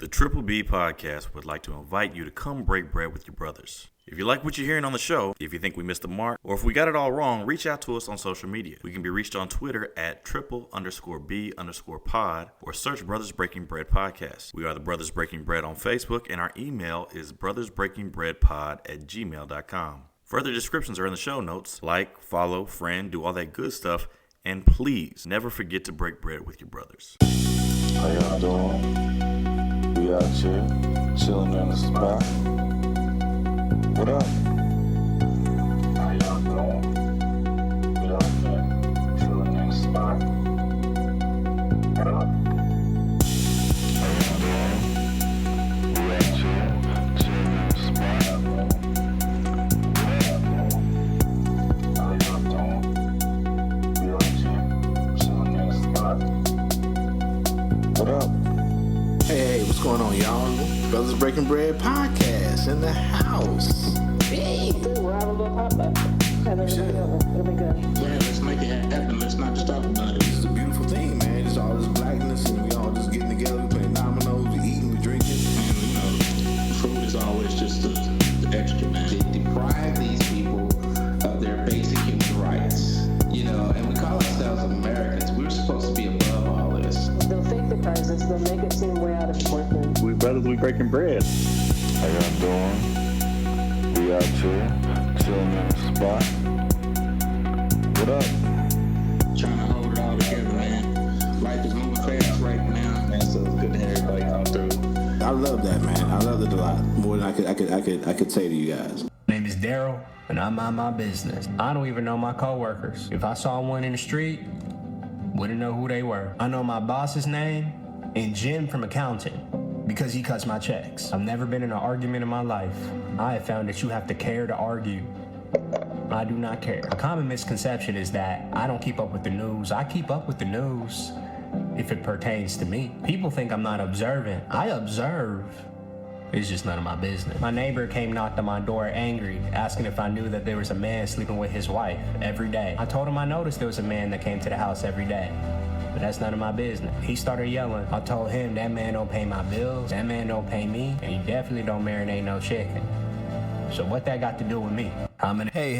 The Triple B Podcast would like to invite you to come break bread with your brothers. If you like what you're hearing on the show, if you think we missed the mark, or if we got it all wrong, reach out to us on social media. We can be reached on Twitter at triple_B_pod or search Brothers Breaking Bread Podcast. We are the Brothers Breaking Bread on Facebook, and our email is brothersbreakingbreadpod@gmail.com. Further descriptions are in the show notes. Like, follow, friend, do all that good stuff, and please never forget to break bread with your brothers. How y'all doing? We out here, chilling on the spot. What up? How y'all doing? We out here, chilling on the spot. What up? How y'all doing? We out here, chilling on the spot. What up? How y'all doing? We out here, chilling on the spot. What up? Hey, what's going on, y'all? Brothers Breaking Bread Podcast in the house. Hey. We'll have a little potluck. It'll be good. Yeah, let's make it happen. Let's not just talk about it. This is a beautiful thing, man. It's all this blackness, and we all just getting together, we playing dominoes, we eating, we drinking. And, food is always just the extra, man. They deprive these people of their basic human rights, and we call ourselves Americans. We're supposed to be above all this. They'll fake the crisis. They'll make it seem way out of proportion. We brothers, we breaking bread. How y'all doing? We out here, chilling on the spot. What up? Trying to hold it all together, man. Life is moving fast right now, man. So it's good to hear everybody come through. I love that, man. I love it a lot more than I could say to you guys. My name is Daryl, and I mind my business. I don't even know my coworkers. If I saw one in the street, wouldn't know who they were. I know my boss's name and Jim from accounting because he cuts my checks. I've never been in an argument in my life. I have found that you have to care to argue. I do not care. A common misconception is that I don't keep up with the news. I keep up with the news if it pertains to me. People think I'm not observant. I observe. It's just none of my business. My neighbor came knocked on my door angry, asking if I knew that there was a man sleeping with his wife every day. I told him I noticed there was a man that came to the house every day, but that's none of my business. He started yelling. I told him that man don't pay my bills, that man don't pay me, and he definitely don't marinate no chicken. So what that got to do with me? Hey,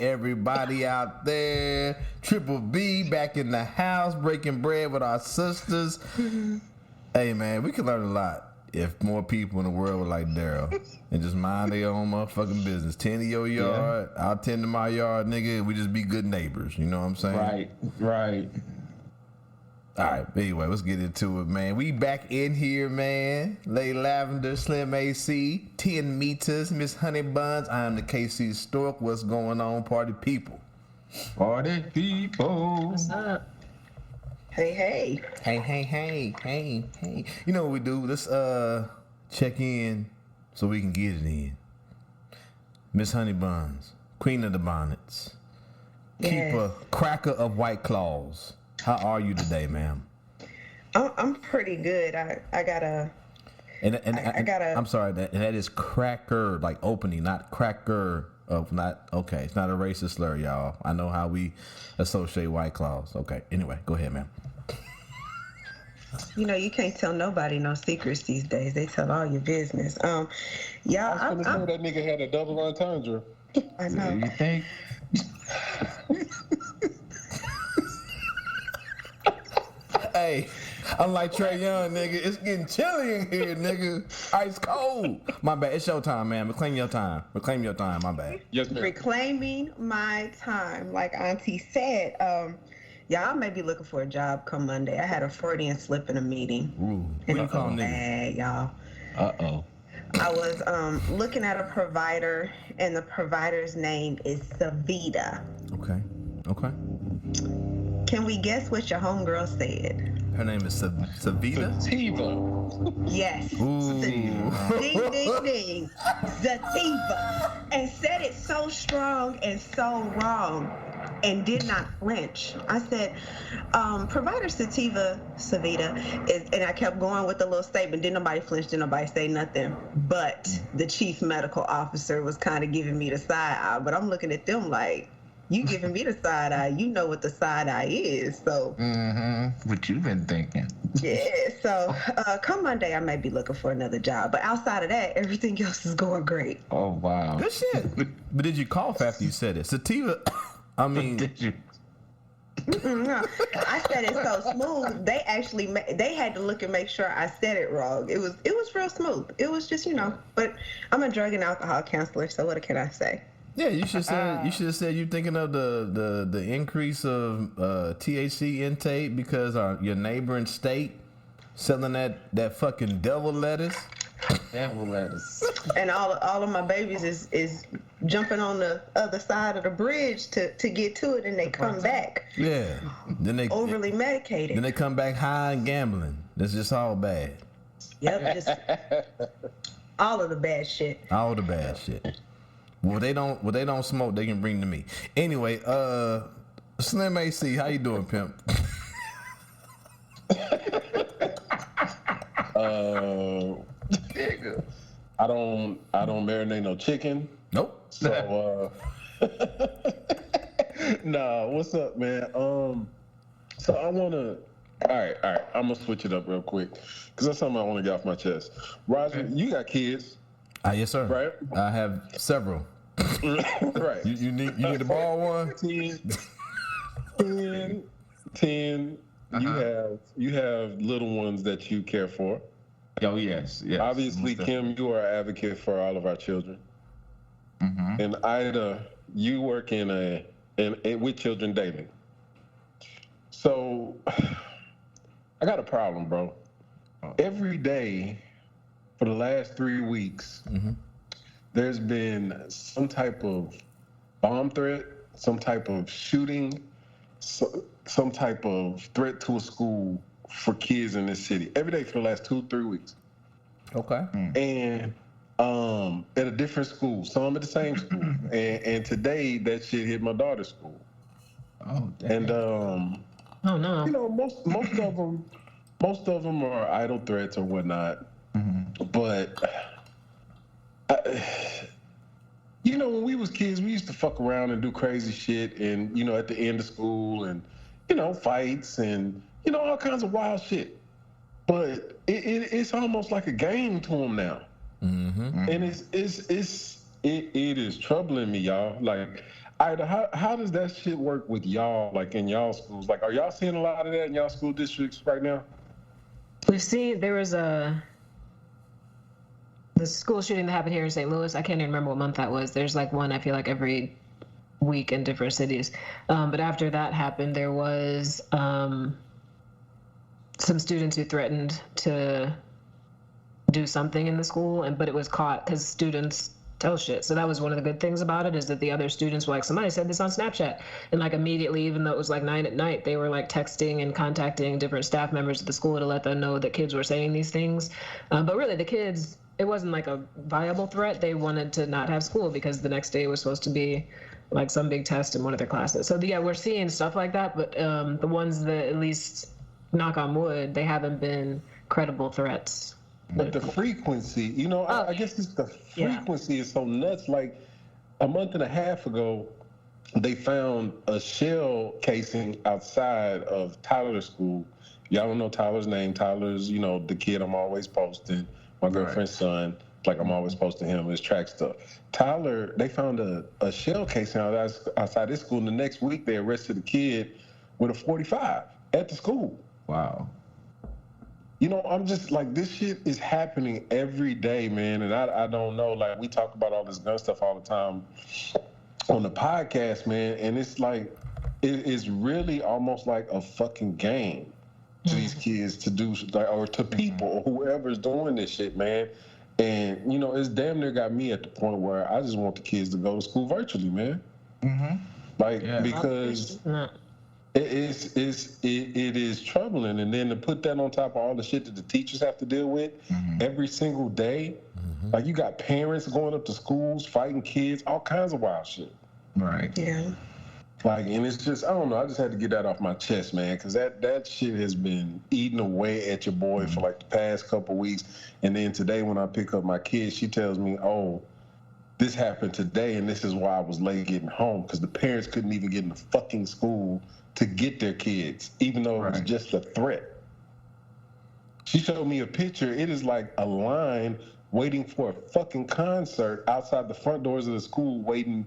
everybody out there. Triple B back in the house, breaking bread with our sisters. Hey, man, we could learn a lot if more people in the world were like Daryl and just mind their own motherfucking business. Tend to your yard, I'll tend to my yard, nigga. We just be good neighbors, you know what I'm saying? Right. All right, anyway, let's get into it, man. We back in here, man. Lady Lavender, Slim AC, 10 meters, Miss Honey Buns. I am the KC Stork. What's going on, party people? Party people. What's up? Hey. You know what we do? Let's check in so we can get it in. Miss Honey Buns, Queen of the Bonnets, Keeper, Cracker of White Claws. How are you today, ma'am? I'm pretty good. I got a. I'm sorry. That is cracker, like opening, not cracker of not. Okay, it's not a racist slur, y'all. I know how we associate White Claws. Okay. Anyway, go ahead, ma'am. You can't tell nobody no secrets these days. They tell all your business. I was gonna say that nigga had a double entendre. I know. You think? Hey, I'm like Trey Young, nigga. It's getting chilly in here, nigga. Ice cold. My bad. It's your time, man. Reclaim your time. My bad. Yes, ma'am. Reclaiming my time, like Auntie said. Y'all may be looking for a job come Monday. I had a Freudian slip in a meeting. Ooh. What you call nigga? Bad, y'all. Uh-oh. I was looking at a provider, and the provider's name is Savita. Okay. Can we guess what your homegirl said? Her name is Savita? Sativa. Yes. Ooh. Ding, ding. Sativa. And said it so strong and so wrong and did not flinch. I said, provider Savita is, and I kept going with the little statement. Didn't nobody flinch, didn't nobody say nothing. But the chief medical officer was kind of giving me the side eye. But I'm looking at them like, you giving me the side eye. You know what the side eye is. So. Mm-hmm. What you been thinking? Yeah, so come Monday, I may be looking for another job. But outside of that, everything else is going great. Oh, wow. Good shit. But did you cough after you said it? Sativa, I mean, Did you? No, I said it so smooth. They actually they had to look and make sure I said it wrong. It was real smooth. It was just But I'm a drug and alcohol counselor, so what can I say? yeah, you should have said you're thinking of the increase of THC intake because your neighboring state selling that fucking devil lettuce. Devil lettuce. And all of my babies is jumping on the other side of the bridge to get to it, and they come back Yeah. Then they overly medicated. Then they come back high and gambling. That's just all bad. Yep, just all of the bad shit. All the bad shit. What they don't smoke, they can bring to me. Anyway, Slim AC, how you doing, pimp? I don't marinate no chicken. Nope. So nah, what's up, man? So I wanna all right, I'm gonna switch it up real quick because that's something I want to get off my chest. Roger, you got kids, Yes, sir. right? I have several. Right. You need to borrow one? 10. You have little ones that you care for. Oh, yes. Obviously, Kim, you are an advocate for all of our children. Mm-hmm. And Ida, you work in with children daily. So I got a problem, bro. Every day for the last 3 weeks, there's been some type of bomb threat, some type of shooting, some type of threat to a school for kids in this city. Every day for the last 2-3 weeks. Okay. And at a different school, some at the same school. And today that shit hit my daughter's school. Oh, damn. And Oh no. you know, most of them are idle threats or whatnot. But you know, when we was kids, we used to fuck around and do crazy shit, and you know, at the end of school, and you know, fights and you know, all kinds of wild shit. But it's almost like a game to them now, and it is troubling me, y'all. Like, Ida, how does that shit work with y'all? Like in y'all schools, like, are y'all seeing a lot of that in y'all school districts right now? We've seen there was the school shooting that happened here in St. Louis. I can't even remember what month that was. There's like one, I feel like, every week in different cities. But after that happened, there was some students who threatened to do something in the school, but it was caught because students tell shit. So that was one of the good things about it, is that the other students were like, somebody said this on Snapchat. And like immediately, even though it was like 9 p.m, they were like texting and contacting different staff members at the school to let them know that kids were saying these things. But really the kids, it wasn't like a viable threat. They wanted to not have school because the next day was supposed to be like some big test in one of their classes. So yeah, we're seeing stuff like that, but the ones that, at least knock on wood, they haven't been credible threats. But the frequency, you know, I guess it's the frequency is so nuts. Like a month and a half ago, they found a shell casing outside of Tyler's school. Y'all don't know Tyler's name. Tyler's, you know, the kid I'm always posting. My girlfriend's son, like I'm always posting him, his track stuff. Tyler, they found a shell casing outside his school. And the next week, they arrested a kid with a .45 at the school. Wow. You know, I'm just like, this shit is happening every day, man. And I don't know, like, we talk about all this gun stuff all the time on the podcast, man. And it's like, it's really almost like a fucking game to these kids to do, like, or to people or whoever's doing this shit, man. And, you know, it's damn near got me at the point where I just want the kids to go to school virtually, man. Like, because it is troubling. And then to put that on top of all the shit that the teachers have to deal with every single day, like, you got parents going up to schools, fighting kids, all kinds of wild shit. Right. Yeah. Like, and it's just, I don't know, I just had to get that off my chest, man, because that shit has been eating away at your boy for like the past couple weeks. And then today when I pick up my kid, she tells me, oh, this happened today and this is why I was late getting home, because the parents couldn't even get in the fucking school to get their kids, even though it was just a threat. She showed me a picture. It is like a line waiting for a fucking concert outside the front doors of the school, waiting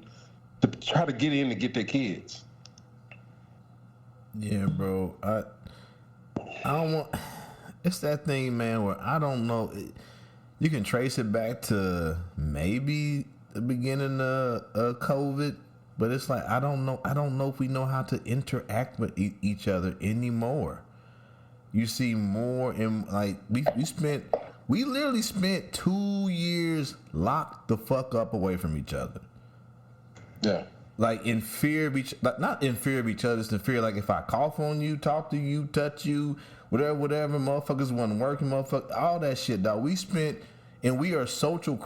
to try to get in to get their kids. Yeah, bro. I don't want. It's that thing, man, where I don't know. You can trace it back to maybe the beginning of COVID, but it's like I don't know. I don't know if we know how to interact with each other anymore. You see more in like we literally spent 2 years locked the fuck up away from each other. Yeah. Like in fear of not in fear of each other, just in fear like if I cough on you, talk to you, touch you, whatever, motherfuckers wasn't working, all that shit, dog. We spent, and we are social,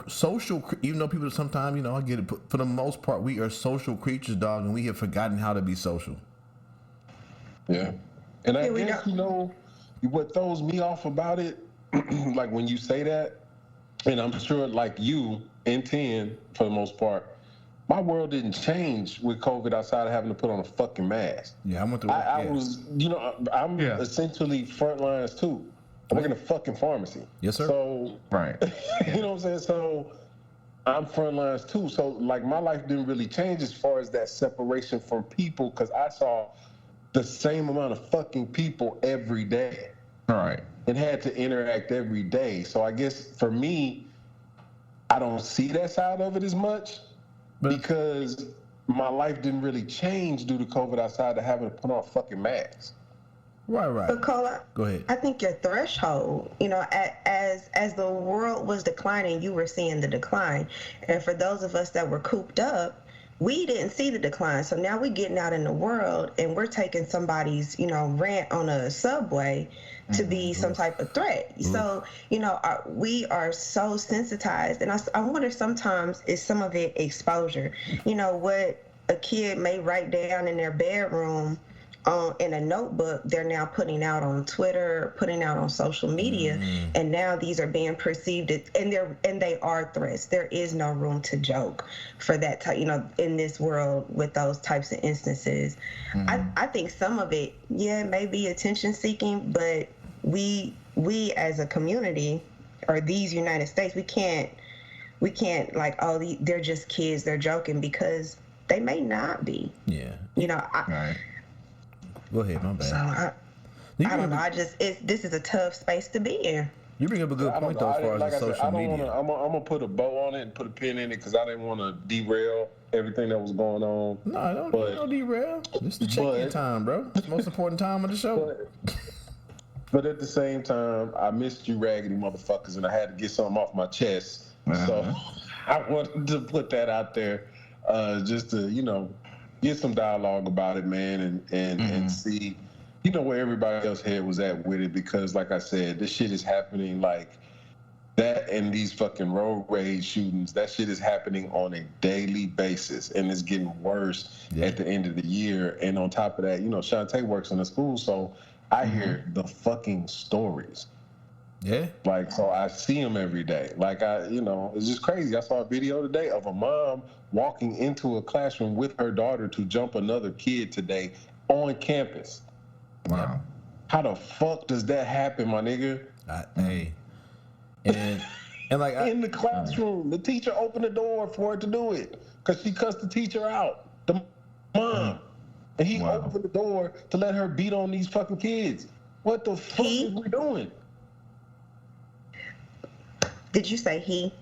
even though people sometimes, I get it, but for the most part, we are social creatures, dog, and we have forgotten how to be social. Yeah. And I guess, what throws me off about it, like when you say that, and I'm sure like you and 10 for the most part, my world didn't change with COVID outside of having to put on a fucking mask. Yeah, I went to work. I was, I'm essentially front lines too. I work in a fucking pharmacy. Yes, sir. So, Right. you know what I'm saying? So, I'm front lines too. So, like, my life didn't really change as far as that separation from people because I saw the same amount of fucking people every day. Right. And had to interact every day. So, I guess for me, I don't see that side of it as much. Because my life didn't really change due to COVID outside of having to put on fucking masks. Right. But Cole, Go ahead. I think your threshold, as the world was declining, you were seeing the decline. And for those of us that were cooped up, we didn't see the decline. So now we're getting out in the world and we're taking somebody's, rant on a subway to be some type of threat. So, we are so sensitized. And I wonder sometimes is some of it exposure. What a kid may write down in their bedroom in a notebook, they're now putting out on Twitter, putting out on social media, and now these are being perceived and they are threats. There is no room to joke for that type, in this world with those types of instances. I think some of it, may be attention seeking, but we as a community or these United States, we can't like, they're just kids, they're joking, because they may not be. Yeah. Right. Go ahead, my bad. So I don't know. This is a tough space to be in. You bring up a good point though, as far as the social media. I'm gonna put a bow on it and put a pin in it because I didn't want to derail everything that was going on. No, don't derail. This is the check-in time, bro. It's the most important time of the show. But at the same time, I missed you raggedy motherfuckers, and I had to get something off my chest. So I wanted to put that out there, just to get some dialogue about it, man, and see, where everybody else head was at with it. Because, like I said, this shit is happening like that, and these fucking road rage shootings. That shit is happening on a daily basis, and it's getting worse at the end of the year. And on top of that, Shantae works in the school, so I hear the fucking stories. Yeah. Like, so I see them every day. Like, it's just crazy. I saw a video today of a mom walking into a classroom with her daughter to jump another kid today on campus. Wow. How the fuck does that happen, my nigga? Hey. And like in the classroom, the teacher opened the door for her to do it because she cussed the teacher out. The mom. And he opened the door to let her beat on these fucking kids. What the fuck is we doing? Did you say he?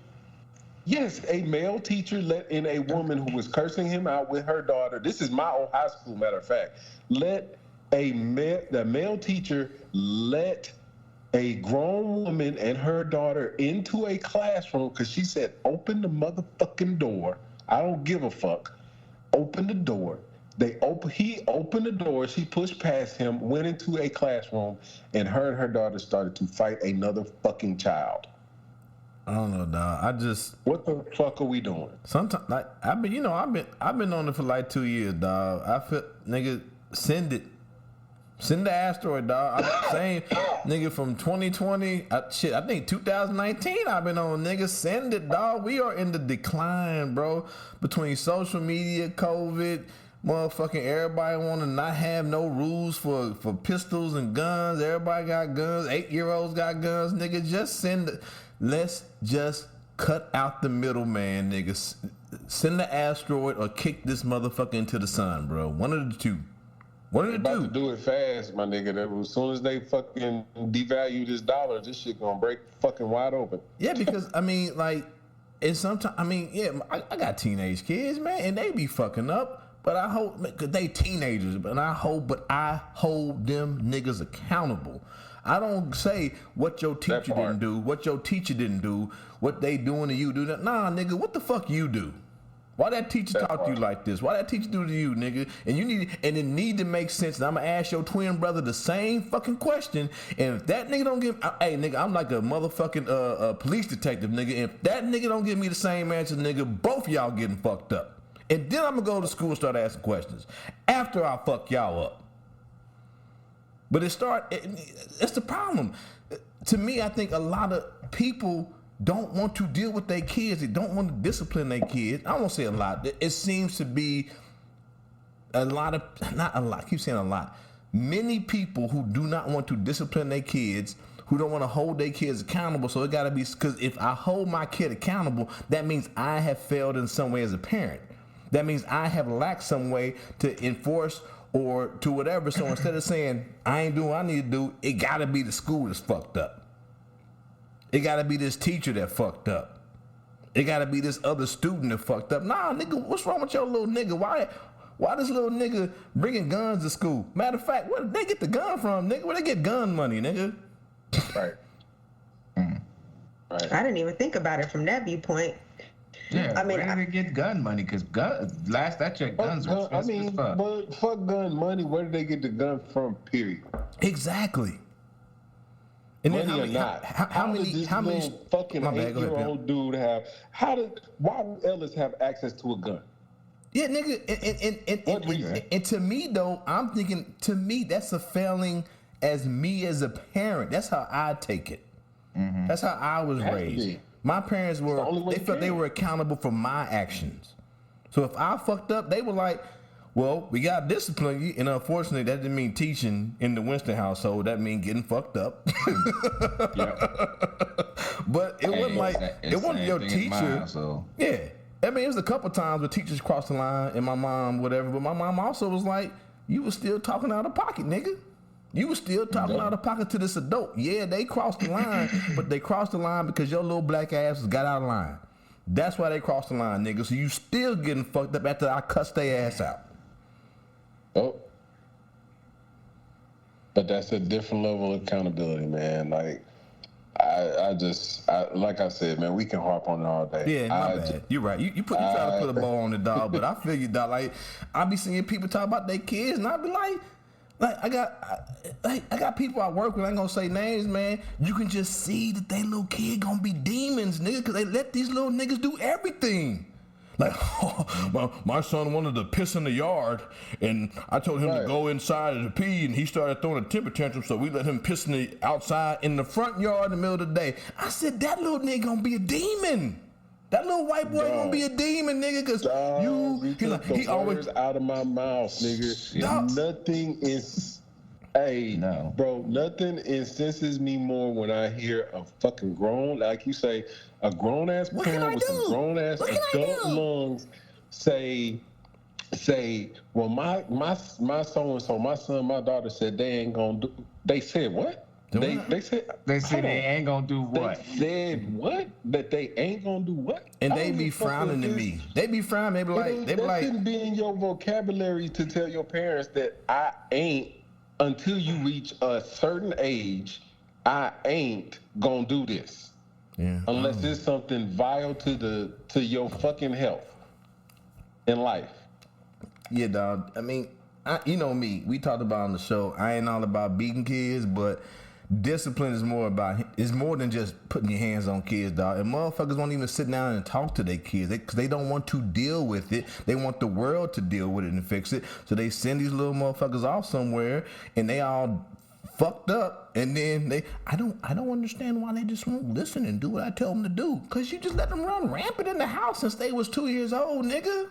Yes, a male teacher let in a woman who was cursing him out with her daughter. This is my old high school, matter of fact. The male teacher let a grown woman and her daughter into a classroom because she said, open the motherfucking door. I don't give a fuck. Open the door. He opened the door, she pushed past him, went into a classroom, and her daughter started to fight another fucking child. I don't know, dog. What the fuck are we doing? Sometimes, like, I've been on it for like 2 years, dog. I feel, nigga, send it. Send the asteroid, dog. I'm saying, nigga, from 2020, I think 2019, I've been on, nigga, send it, dog. We are in the decline, bro. Between social media, COVID, Motherfucking everybody want to not have no rules for pistols and guns. Everybody got guns. 8-year-olds got guns. Nigga, just let's just cut out the middleman, niggas. Send the asteroid or kick this motherfucker into the sun, bro. One of the two. One of the About two. to do it fast, my nigga. As soon as they fucking devalue this dollar, this shit gonna break fucking wide open. Yeah, because I mean, like, and sometimes I got teenage kids, man, and they be fucking up. But I hope, cause they teenagers, but I hold them niggas accountable. I don't say what your teacher didn't do, what your teacher didn't do, what they doing to you do that. Nah, nigga, what the fuck you do? Why that teacher talk to you like this? Why that teacher do to you, nigga? And it need to make sense. And I'm gonna ask your twin brother the same fucking question. And if that nigga don't hey nigga, I'm like a motherfucking police detective, nigga. And if that nigga don't give me the same answer, nigga, both y'all getting fucked up. And then I'm gonna go to school and start asking questions after I fuck y'all up. But it's the problem. To me, I think a lot of people don't want to deal with their kids. They don't want to discipline their kids. I won't say a lot. It seems to be not a lot. I keep saying a lot. Many people who do not want to discipline their kids, who don't want to hold their kids accountable. So it got to be, because if I hold my kid accountable, that means I have failed in some way as a parent. That means I have lacked some way to enforce or to whatever. So instead of saying, I ain't doing what I need to do, it got to be the school that's fucked up. It got to be this teacher that fucked up. It got to be this other student that fucked up. Nah, nigga, what's wrong with your little nigga? Why this little nigga bringing guns to school? Matter of fact, where did they get the gun from, nigga? Where they get gun money, nigga? Right. Right. I didn't even think about it from that viewpoint. Yeah, I mean, where did they get gun money? Because last I checked, guns were expensive as fuck. But fuck gun money. Where did they get the gun from? Period. Exactly. And money then or not? How many fucking 8-year-old dude have? Why would Ellis have access to a gun? Yeah, nigga. And to me though, I'm thinking, to me that's a failing as me as a parent. That's how I take it. Mm-hmm. That's how I was raised. My parents felt they were accountable for my actions. So if I fucked up, they were like, well, we got to discipline you. And unfortunately, that didn't mean teaching in the Winston household. That mean getting fucked up. But it wasn't like, it wasn't your teacher. Yeah. I mean, it was a couple times where teachers crossed the line and my mom, whatever. But my mom also was like, you was still talking out of pocket, nigga. You was still talking out of pocket to this adult. Yeah, they crossed the line, but they crossed the line because your little black ass got out of line. That's why they crossed the line, nigga. So you still getting fucked up after I cussed their ass out. Oh. But that's a different level of accountability, man. Like, I like I said, man, we can harp on it all day. Yeah, my bad. You're right. You try to put a ball on the dog, but I feel you, dog. Like, I be seeing people talk about their kids, and I be like I got people I work with. I ain't gonna say names, man. You can just see that they little kid gonna be demons, nigga, because they let these little niggas do everything. Like, my son wanted to piss in the yard, and I told him to go inside to pee, and he started throwing a temper tantrum, so we let him piss in the outside in the front yard in the middle of the day. I said, that little nigga gonna be a demon. That little white boy gonna be a demon, nigga, because he always out of my mouth, nigga. Nothing is, bro, nothing incenses me more when I hear a fucking grown, like you say, a grown ass parent with some grown ass adult lungs say, well, my so and so, my son, my daughter said they ain't gonna do. They said what? They said they ain't gonna do what? They said what? That they ain't gonna do what? And they be frowning at me. They be frowning. They be like, that shouldn't be in your vocabulary to tell your parents that I ain't, until you reach a certain age, I ain't gonna do this. Yeah. Unless it's something vile to your fucking health in life. Yeah, dog. I mean, you know me. We talked about on the show. I ain't all about beating kids, but discipline is more than just putting your hands on kids, dog. And motherfuckers won't even sit down and talk to their kids because they don't want to deal with it. They want the world to deal with it and fix it. So they send these little motherfuckers off somewhere, and they all fucked up. And then I don't understand why they just won't listen and do what I tell them to do. Because you just let them run rampant in the house since they was 2 years old, nigga.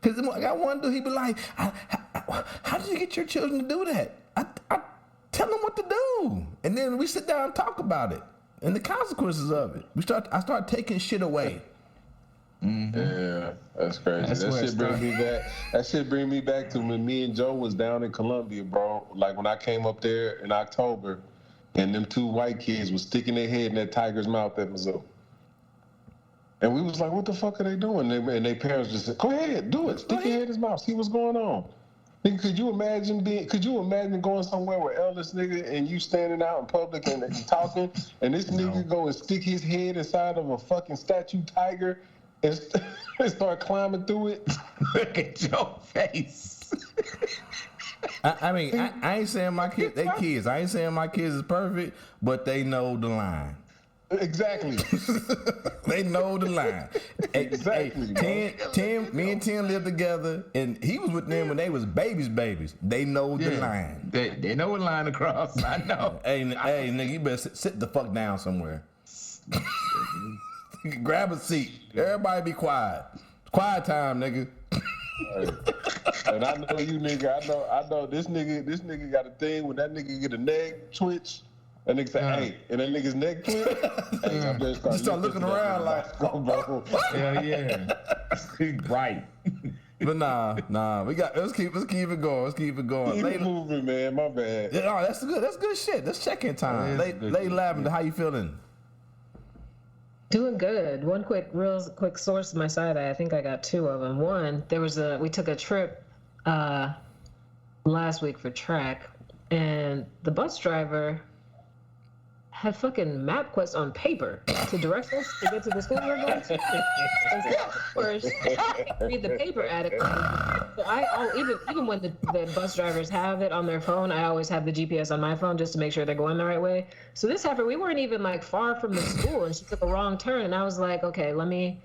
Because I got one dude, he be like, how did you get your children to do that? I tell them what to do. And then we sit down and talk about it and the consequences of it. I start taking shit away. Mm-hmm. Yeah, that's crazy. That shit bring me back to when me and Joe was down in Columbia, bro. Like when I came up there in October, and them 2 white kids was sticking their head in that tiger's mouth at Mizzou. And we was like, what the fuck are they doing? And their parents just said, go ahead, do it. Stick your head in his mouth. See what's going on. Nigga, could you imagine going somewhere with Ellis, nigga, and you standing out in public and talking, and this nigga go and stick his head inside of a fucking statue tiger and start climbing through it? Look at your face. I mean, I ain't saying my kids, they kids. I ain't saying my kids is perfect, but they know the line. Exactly. They know the line. Exactly. Me and Tim lived together, and he was with them when they was babies. They know the line. They know what line to cross. I know. Hey, nigga, you better sit the fuck down somewhere. Grab a seat. Everybody be quiet. Quiet time, nigga. And I know you, nigga. I know this nigga got a thing when that nigga get a neck twitch. That nigga say, hey, and that nigga's neck twitch. Hey, I just start looking around like, bro. Hell yeah. Right. But nah. Let's keep it going. Keep it moving, man. My bad. Yeah, no, that's good. That's good shit. That's check-in time. Lady Lavender, how you feeling? Doing good. Real quick source of my side eye. I think I got 2 of them. One, we took a trip last week for track, and the bus driver had fucking MapQuest on paper to direct us to get to the school we're going to. First, read the paper adequately. So even when the bus drivers have it on their phone, I always have the GPS on my phone just to make sure they're going the right way. So this happened. We weren't even like far from the school, and she took a wrong turn, and I was like, okay, let me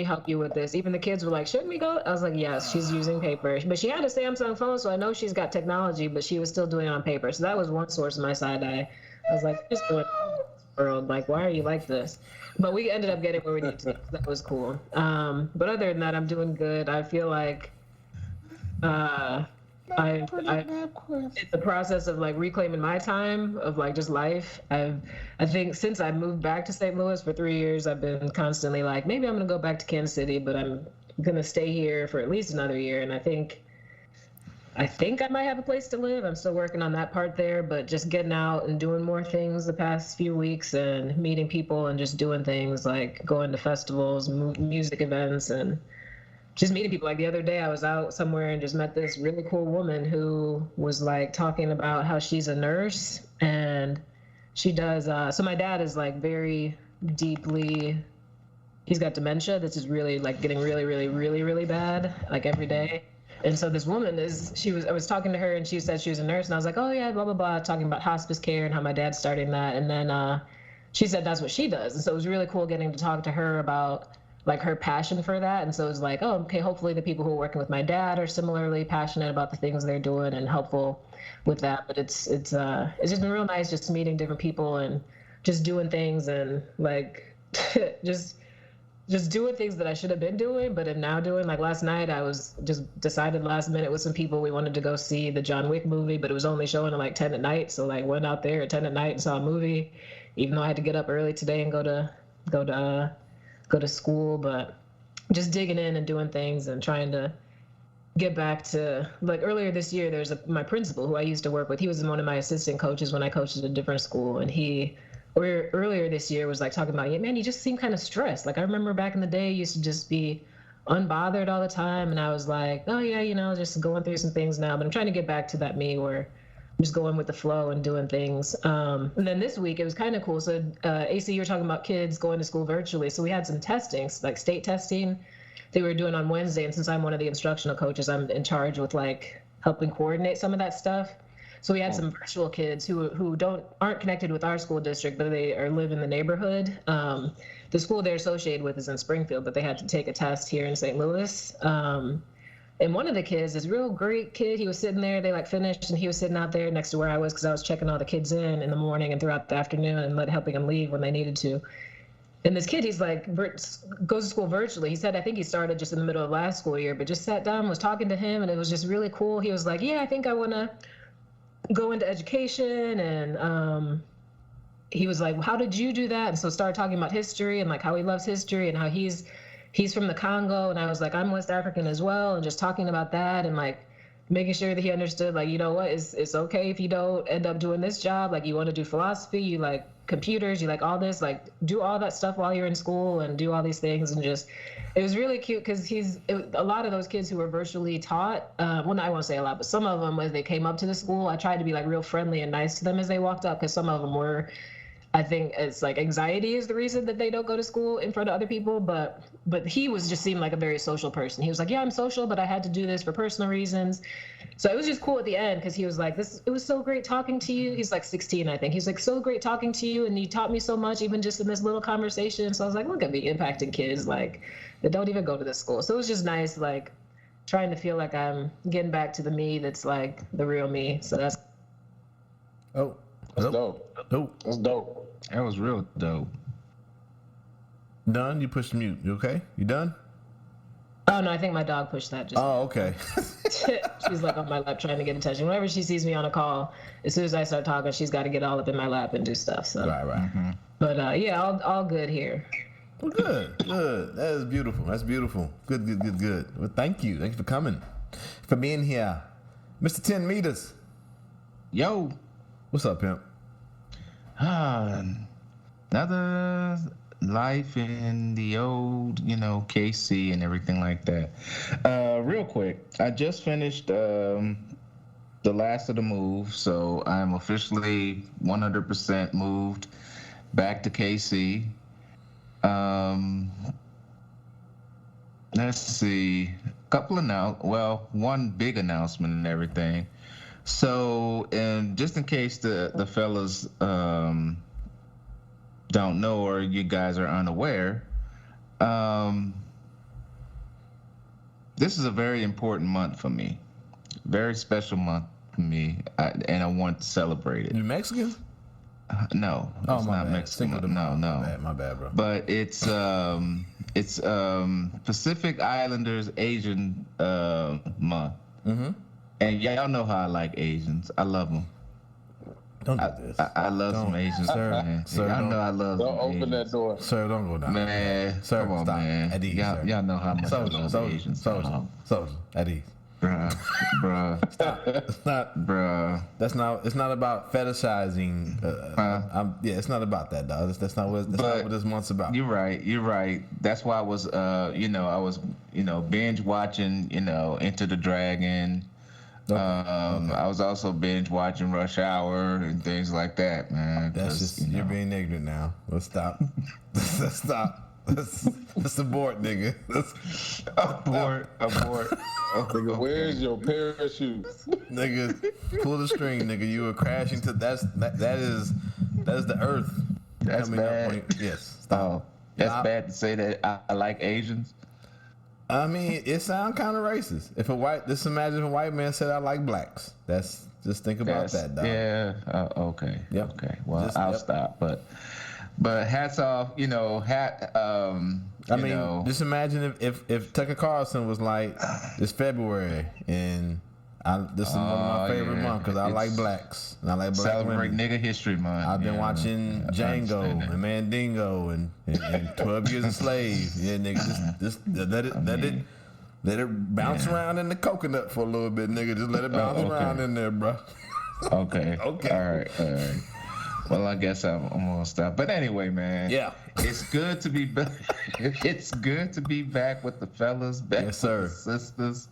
help you with this. Even the kids were like, shouldn't we go? I was like, yes, she's using paper. But she had a Samsung phone, so I know she's got technology, but she was still doing it on paper. So that was one source of my side eye. I was like, just going world, like, why are you like this? But we ended up getting where we needed to. So that was cool. But other than that, I'm doing good. I feel like I in the process of like reclaiming my time of like just life. I think since I moved back to St. Louis for 3 years, I've been constantly like, maybe I'm gonna go back to Kansas City, but I'm gonna stay here for at least another year. And I think I might have a place to live. I'm still working on that part there, but just getting out and doing more things the past few weeks and meeting people and just doing things like going to festivals, music events, and just meeting people. Like the other day, I was out somewhere and just met this really cool woman who was like talking about how she's a nurse and she does. So my dad is like very deeply, he's got dementia. This is really like getting really, really, really, really bad, like every day. And so this woman I was talking to her and she said she was a nurse and I was like, oh yeah, blah, blah, blah, talking about hospice care and how my dad's starting that. And then she said that's what she does. And so it was really cool getting to talk to her about like her passion for that. And so it was like, oh, okay, hopefully the people who are working with my dad are similarly passionate about the things they're doing and helpful with that. But it's just been real nice just meeting different people and just doing things and like just doing things that I should have been doing, but am now doing. Like last night, I was just decided last minute with some people we wanted to go see the John Wick movie, but it was only showing at like 10 at night. So like went out there at 10 at night and saw a movie, even though I had to get up early today and go to school. But just digging in and doing things and trying to get back to like earlier this year. There's my principal who I used to work with. He was one of my assistant coaches when I coached at a different school, and earlier this year was like talking about, yeah, man, you just seem kind of stressed. Like I remember back in the day, you used to just be unbothered all the time. And I was like, oh yeah, just going through some things now, but I'm trying to get back to that me where I'm just going with the flow and doing things. And then this week it was kind of cool. So AC, you were talking about kids going to school virtually. So we had some testing, like state testing they were doing on Wednesday. And since I'm one of the instructional coaches, I'm in charge with like helping coordinate some of that stuff. So we had some virtual kids who aren't connected with our school district, but they live in the neighborhood. The school they're associated with is in Springfield, but they had to take a test here in St. Louis. And one of the kids, this real great kid, he was sitting there, they like finished, and he was sitting out there next to where I was because I was checking all the kids in the morning and throughout the afternoon and helping them leave when they needed to. And this kid, he's like, goes to school virtually. He said, I think he started just in the middle of last school year, but just sat down, was talking to him, and it was just really cool. He was like, yeah, I think I want to go into education. And he was like, well, how did you do that? And so started talking about history and like how he loves history and how he's from the Congo. And I was like, I'm West African as well. And just talking about that and like making sure that he understood, like, you know what, it's okay if you don't end up doing this job. Like, you want to do philosophy, you like computers, you like all this, like do all that stuff while you're in school and do all these things. And just, it was really cute because a lot of those kids who were virtually taught, well, I won't say a lot, but some of them, as they came up to the school, I tried to be like real friendly and nice to them as they walked up, because some of them were, I think it's like anxiety is the reason that they don't go to school in front of other people. But he just seemed like a very social person. He was like, yeah, I'm social, but I had to do this for personal reasons. So it was just cool at the end because he was like, it was so great talking to you. He's like 16, I think. He's like, so great talking to you. And you taught me so much, even just in this little conversation. So I was like, look at me impacting kids like that don't even go to this school. So it was just nice, like trying to feel like I'm getting back to the me that's like the real me. So that's. Oh. That's dope. Dope. That's dope. That was real dope. Done? You pushed mute. You okay? You done? Oh, no, I think my dog pushed that. Just Oh, okay. She's like on my lap trying to get attention. Whenever she sees me on a call, as soon as I start talking, she's got to get all up in my lap and do stuff. So. Right. Mm-hmm. But yeah, all good here. Well, good. That is beautiful. That's beautiful. Good. Well, thank you. Thanks for coming. For being here. Mr. 10 Meters. Yo. What's up, pimp? Another life in the old, KC and everything like that. Real quick, I just finished the last of the move, so I'm officially 100% moved back to KC. Let's see, one big announcement and everything. So, and just in case the fellas don't know or you guys are unaware, this is a very important month for me. Very special month for me, and I want to celebrate it. You Mexican? No, it's not Mexican. No. My bad, bro. But it's Pacific Islanders Asian month. Mm-hmm. And y'all know how I like Asians. I love them. Don't do this. I love some Asians, man. Sir, y'all know I love Don't open Asians. that door. Sir, don't go down. Man, Sir, come on, stop. man. At ease, y'all know how much I love Asians. Soldier, at ease. Bruh. Stop. It's not. Bruh. It's not about fetishizing. It's not about that, dog. That's not what this month's about. You're right. That's why I was, binge watching, Enter the Dragon. Okay. I was also binge watching Rush Hour and things like that, man. That's just you're being ignorant now. Let's stop. Let's stop. Let's abort, nigga. Abort. Nigga, where's your parachute? Nigga, pull the string, nigga. You were crashing to that is the earth. That's bad. Yes. Stop. That's bad to say that I like Asians. I mean, it sounds kind of racist. Just imagine if a white man said I like blacks. Just think about that, dog. Yeah. Okay. Yep. Okay. Well, I'll stop. But hats off. Just imagine if Tucker Carlson was like, it's February and this is one of my favorite months because I like blacks and I like black celebrate women. Nigga History Month. I've been watching Django and Mandingo and 12 Years a Slave. Yeah, nigga, just let it bounce around in the coconut for a little bit, nigga. Just let it bounce around in there, bro. Okay. All right. Well, I guess I'm gonna stop. But anyway, man. Yeah. It's good to be back. It's good to be back with the fellas, back with the sisters,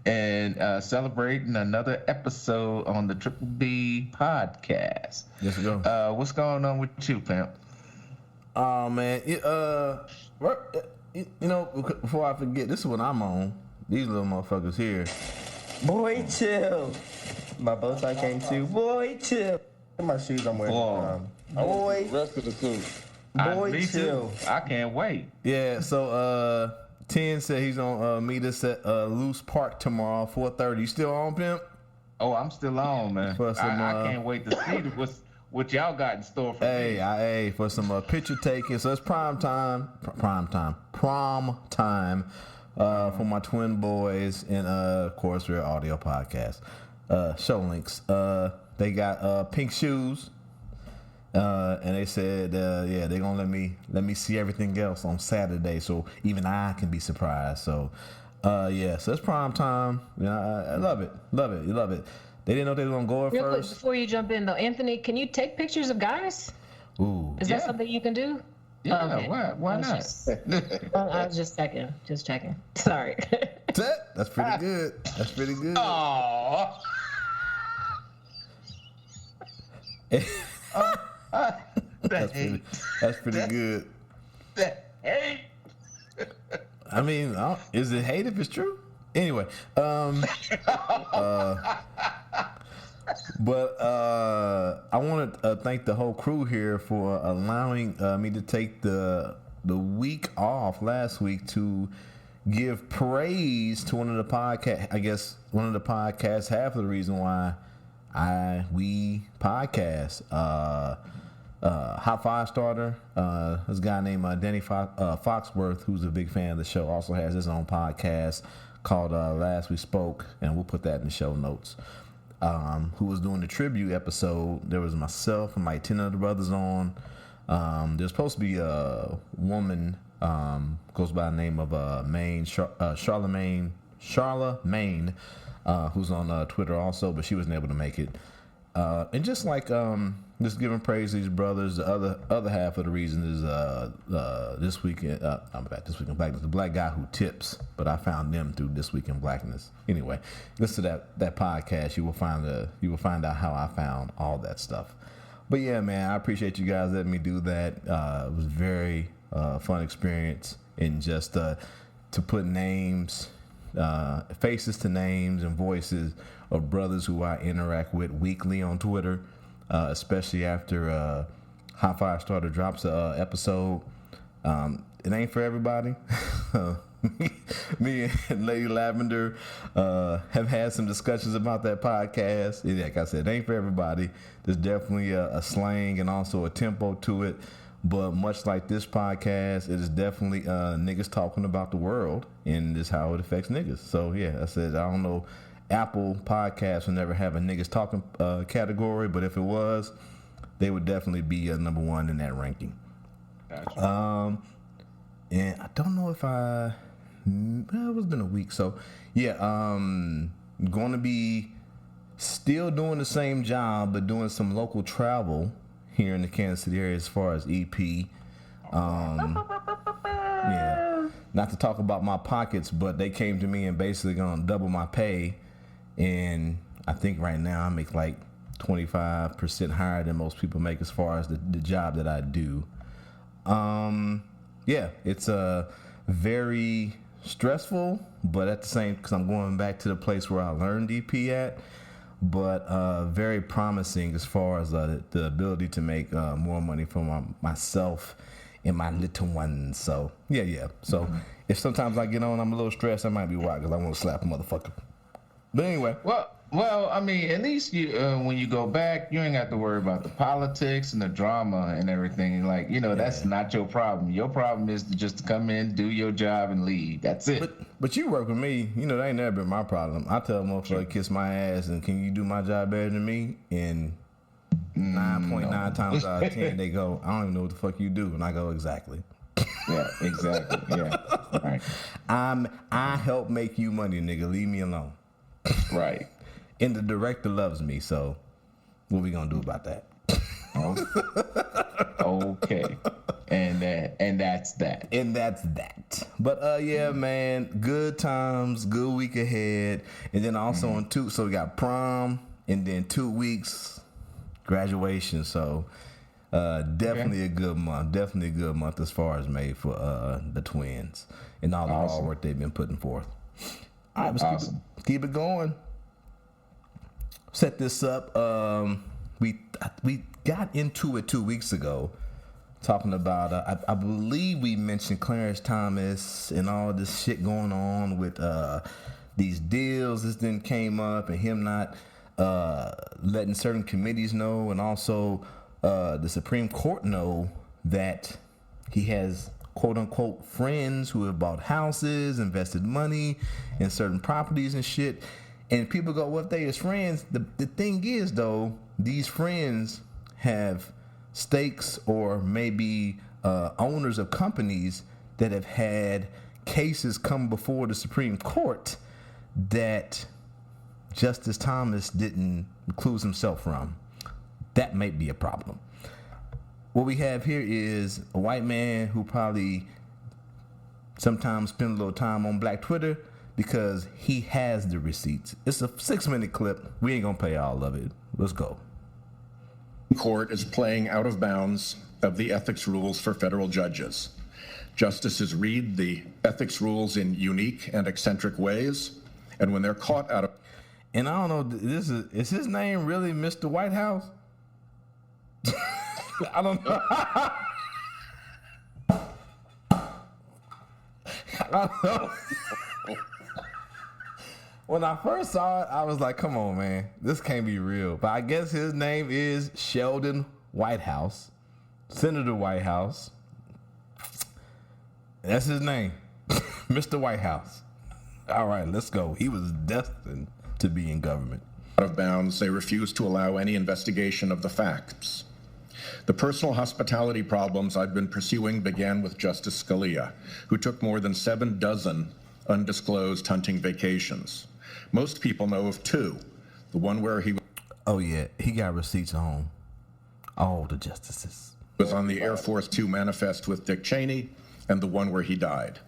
and celebrating another episode on the Triple B podcast. Yes, we go. What's going on with you, pimp? Oh man, before I forget, this is what I'm on. These little motherfuckers here. Boy, chill. My bow tie came too. Boy, chill. My shoes I'm wearing. Boy, rest of the suit. Boy, chill. I can't wait. Yeah, so 10 said he's gonna meet us at Loose Park tomorrow, 4:30. You still on, pimp? Oh, I'm still on, man. I can't wait to see what y'all got in store for me. Hey, for some picture taking. So it's prom time for my twin boys, and of course we're audio podcast. Show links. They got pink shoes, and they said they're gonna let me see everything else on Saturday, so even I can be surprised. So so it's prom time. I love it. You love it. They didn't know they were gonna go at Real first. quick, before you jump in though, Anthony, can you take pictures of guys? Ooh. Is that something you can do? Yeah, Okay. why not? I was just checking. Sorry. That's pretty good. That's pretty good. Aww. That's pretty good. I mean, is it hate if it's true? Anyway, but I want to thank the whole crew here for allowing me to take the week off last week to give praise to one of the podcast. I guess one of the podcasts, half of the reason why we podcast. Hot Five Starter. This guy named Danny Foxworth, who's a big fan of the show, also has his own podcast called Last We Spoke, and we'll put that in the show notes. Who was doing the tribute episode. There was myself and like 10 other brothers on. There's supposed to be a woman, goes by the name of Charlamagne, who's on Twitter also, but she wasn't able to make it. And just like just giving praise to these brothers. The other half of the reason is This Week in Blackness, the black guy who tips, but I found them through This Week in Blackness. Anyway, listen to that podcast. You will find out how I found all that stuff. But yeah, man, I appreciate you guys letting me do that. It was a very fun experience, and just to put names, faces to names and voices of brothers who I interact with weekly on Twitter, especially after Hot Five Starter drops a episode. It ain't for everybody. Me and Lady Lavender have had some discussions about that podcast. Like I said, it ain't for everybody. There's definitely a slang and also a tempo to it. But much like this podcast, it is definitely niggas talking about the world, and this is how it affects niggas. So yeah, I said, I don't know, Apple Podcasts will never have a niggas talking category, but if it was, they would definitely be number one in that ranking. Gotcha. And I don't know if it was been a week, so yeah, going to be still doing the same job, but doing some local travel here in the Kansas City area as far as EP. Yeah, not to talk about my pockets, but they came to me and basically gonna double my pay, and I think right now I make like 25% higher than most people make as far as the job that I do. Yeah, it's very stressful, but at the same, because I'm going back to the place where I learned EP at, but very promising as far as the ability to make more money for myself and my little ones. So yeah. So if sometimes I get on, I'm a little stressed, I might be wild because I want to slap a motherfucker. But anyway. Well, I mean, at least you when you go back, you ain't got to worry about the politics and the drama and everything. Like, that's not your problem. Your problem is just to come in, do your job, and leave. That's it. But you work with me. That ain't never been my problem. I tell a motherfucker, kiss my ass, and can you do my job better than me? And 9.9 times out of 10, they go, I don't even know what the fuck you do. And I go, exactly. Yeah, exactly. Yeah. Right. I help make you money, nigga. Leave me alone. Right. And the director loves me, so what we gonna do about that? Okay. And that's that. And that's that. But yeah, man, good times, good week ahead. And then also on so we got prom, and then 2 weeks graduation. So definitely a good month. Definitely a good month as far as made for the twins and all the hard work they've been putting forth. All right, let's keep it going. Set this up. We got into it 2 weeks ago, talking about I believe we mentioned Clarence Thomas and all this shit going on with these deals. This then came up, and him not letting certain committees know, and also the Supreme Court know that he has quote unquote friends who have bought houses, invested money in certain properties and shit. And people go, well, if they his friends, the thing is though, these friends have stakes or maybe owners of companies that have had cases come before the Supreme Court that Justice Thomas didn't recluse himself from. That may be a problem. What we have here is a white man who probably sometimes spend a little time on Black Twitter because he has the receipts. It's a 6-minute clip. We ain't gonna play all of it. Let's go. Court is playing out of bounds of the ethics rules for federal judges. Justices read the ethics rules in unique and eccentric ways, and when they're caught out of... And I don't know, is his name really Mr. Whitehouse? I don't know. I don't know. When I first saw it, I was like, come on, man. This can't be real. But I guess his name is Sheldon Whitehouse. Senator Whitehouse. That's his name. Mr. Whitehouse. All right, let's go. He was destined to be in government. Out of bounds, they refuse to allow any investigation of the facts. The personal hospitality problems I've been pursuing began with Justice Scalia, who took more than 7 dozen undisclosed hunting vacations. Most people know of 2. The one where he... Oh, yeah. He got receipts on all the justices. Was on the Air Force 2 manifest with Dick Cheney, and the one where he died.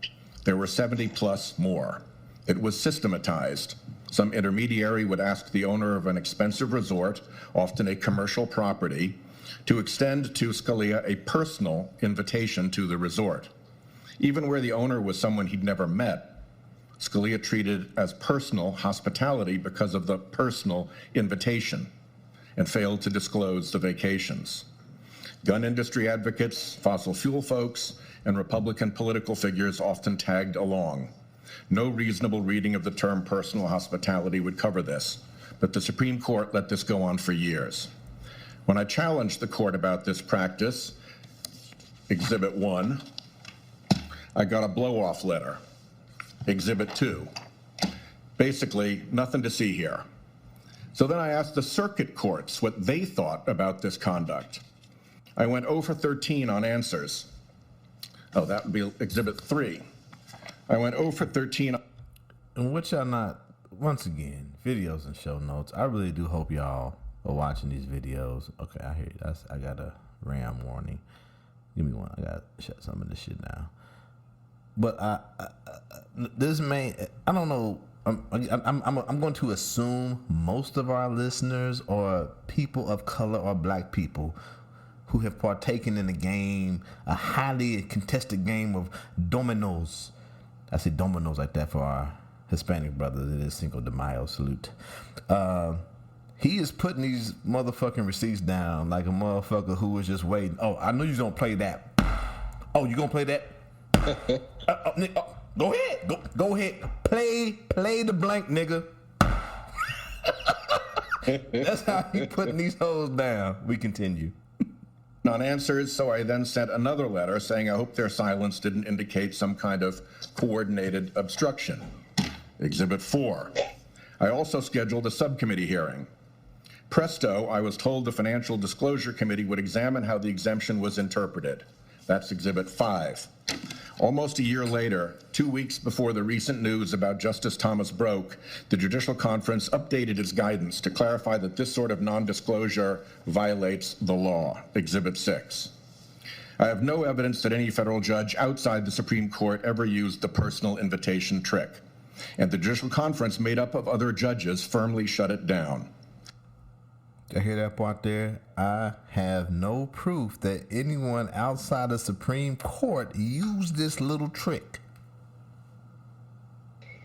There were 70 plus more. It was systematized. Some intermediary would ask the owner of an expensive resort, often a commercial property, to extend to Scalia a personal invitation to the resort. Even where the owner was someone he'd never met, Scalia treated as personal hospitality because of the personal invitation and failed to disclose the vacations. Gun industry advocates, fossil fuel folks, and Republican political figures often tagged along. No reasonable reading of the term personal hospitality would cover this, but the Supreme Court let this go on for years. When I challenged the court about this practice, Exhibit 1, I got a blow-off letter. Exhibit 2, basically nothing to see here. So then I asked the circuit courts what they thought about this conduct. I went 0 for 13 on answers. Oh, that would be Exhibit 3. I went 0 for 13. And what y'all not, once again, videos and show notes. I really do hope y'all are watching these videos. Okay, I hear you. I got a RAM warning. Give me one. I got to shut some of this shit down. But this may, I don't know. I'm going to assume most of our listeners are people of color or Black people who have partaken in the game, a highly contested game of dominoes. I say dominoes like that for our Hispanic brothers. It is Cinco de Mayo. Salute. He is putting these motherfucking receipts down like a motherfucker who was just waiting. Oh, I know you're going to play that. Oh, you going to play that? Go ahead. Go ahead. Play the blank, nigga. That's how he putting these hoes down. We continue. On answers, so I then sent another letter saying I hope their silence didn't indicate some kind of coordinated obstruction. Exhibit 4. I also scheduled a subcommittee hearing. Presto, I was told the Financial Disclosure Committee would examine how the exemption was interpreted. That's Exhibit 5. Almost a year later, 2 weeks before the recent news about Justice Thomas broke, the Judicial Conference updated its guidance to clarify that this sort of non-disclosure violates the law. Exhibit 6. I have no evidence that any federal judge outside the Supreme Court ever used the personal invitation trick, and the Judicial Conference, made up of other judges, firmly shut it down. I hear that part there. I have no proof that anyone outside the Supreme Court used this little trick.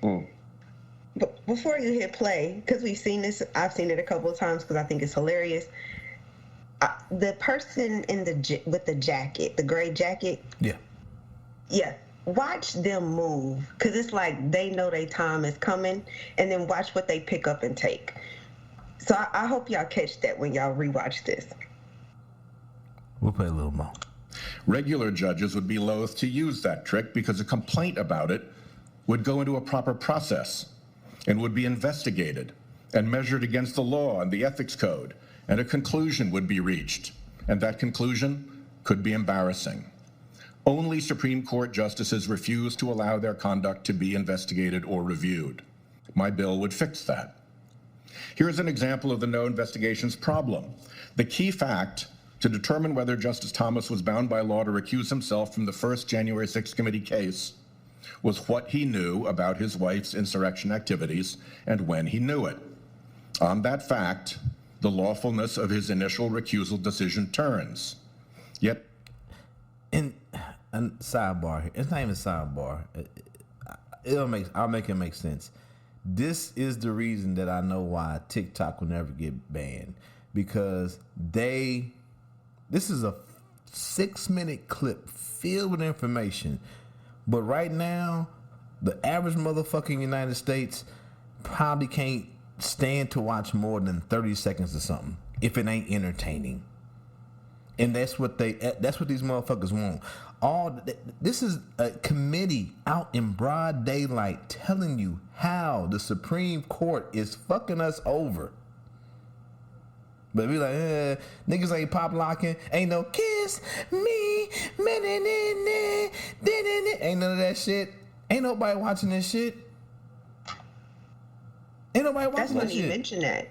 But before you hit play, because we've seen this, I've seen it a couple of times because I think it's hilarious. The person in with the jacket, the gray jacket. Yeah. Watch them move, because it's like they know their time is coming, and then watch what they pick up and take. So I hope y'all catch that when y'all rewatch this. We'll play a little more. Regular judges would be loath to use that trick because a complaint about it would go into a proper process and would be investigated and measured against the law and the ethics code, and a conclusion would be reached, and that conclusion could be embarrassing. Only Supreme Court justices refuse to allow their conduct to be investigated or reviewed. My bill would fix that. Here's an example of the no investigations problem. The key fact to determine whether Justice Thomas was bound by law to recuse himself from the first January 6th committee case was what he knew about his wife's insurrection activities and when he knew it. On that fact, the lawfulness of his initial recusal decision turns. Yet, And sidebar here. It's not even a sidebar. I'll make it make sense. This is the reason that I know why TikTok will never get banned, because this is a 6-minute clip filled with information, but right now the average motherfucker in the United States probably can't stand to watch more than 30 seconds or something if it ain't entertaining. And that's what these motherfuckers want. This is a committee out in broad daylight telling you how the Supreme Court is fucking us over. But we like, niggas ain't pop locking, ain't no kiss me, ain't none of that shit. Ain't nobody watching this shit. Ain't nobody watching That's that when you shit. mention that,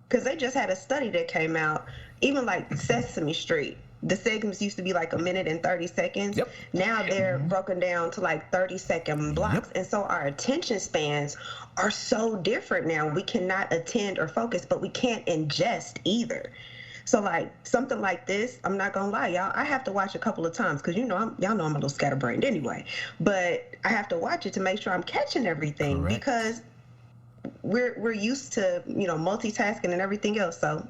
because they just had a study that came out. Even like Sesame Street, the segments used to be like 1 minute and 30 seconds. Yep. Now they're broken down to like 30-second blocks. Yep. And so our attention spans are so different now. We cannot attend or focus, but we can't ingest either. So like something like this, I'm not gonna lie, y'all, I have to watch a couple of times because y'all know I'm a little scatterbrained anyway. But I have to watch it to make sure I'm catching everything. Correct. Because we're used to, multitasking and everything else. So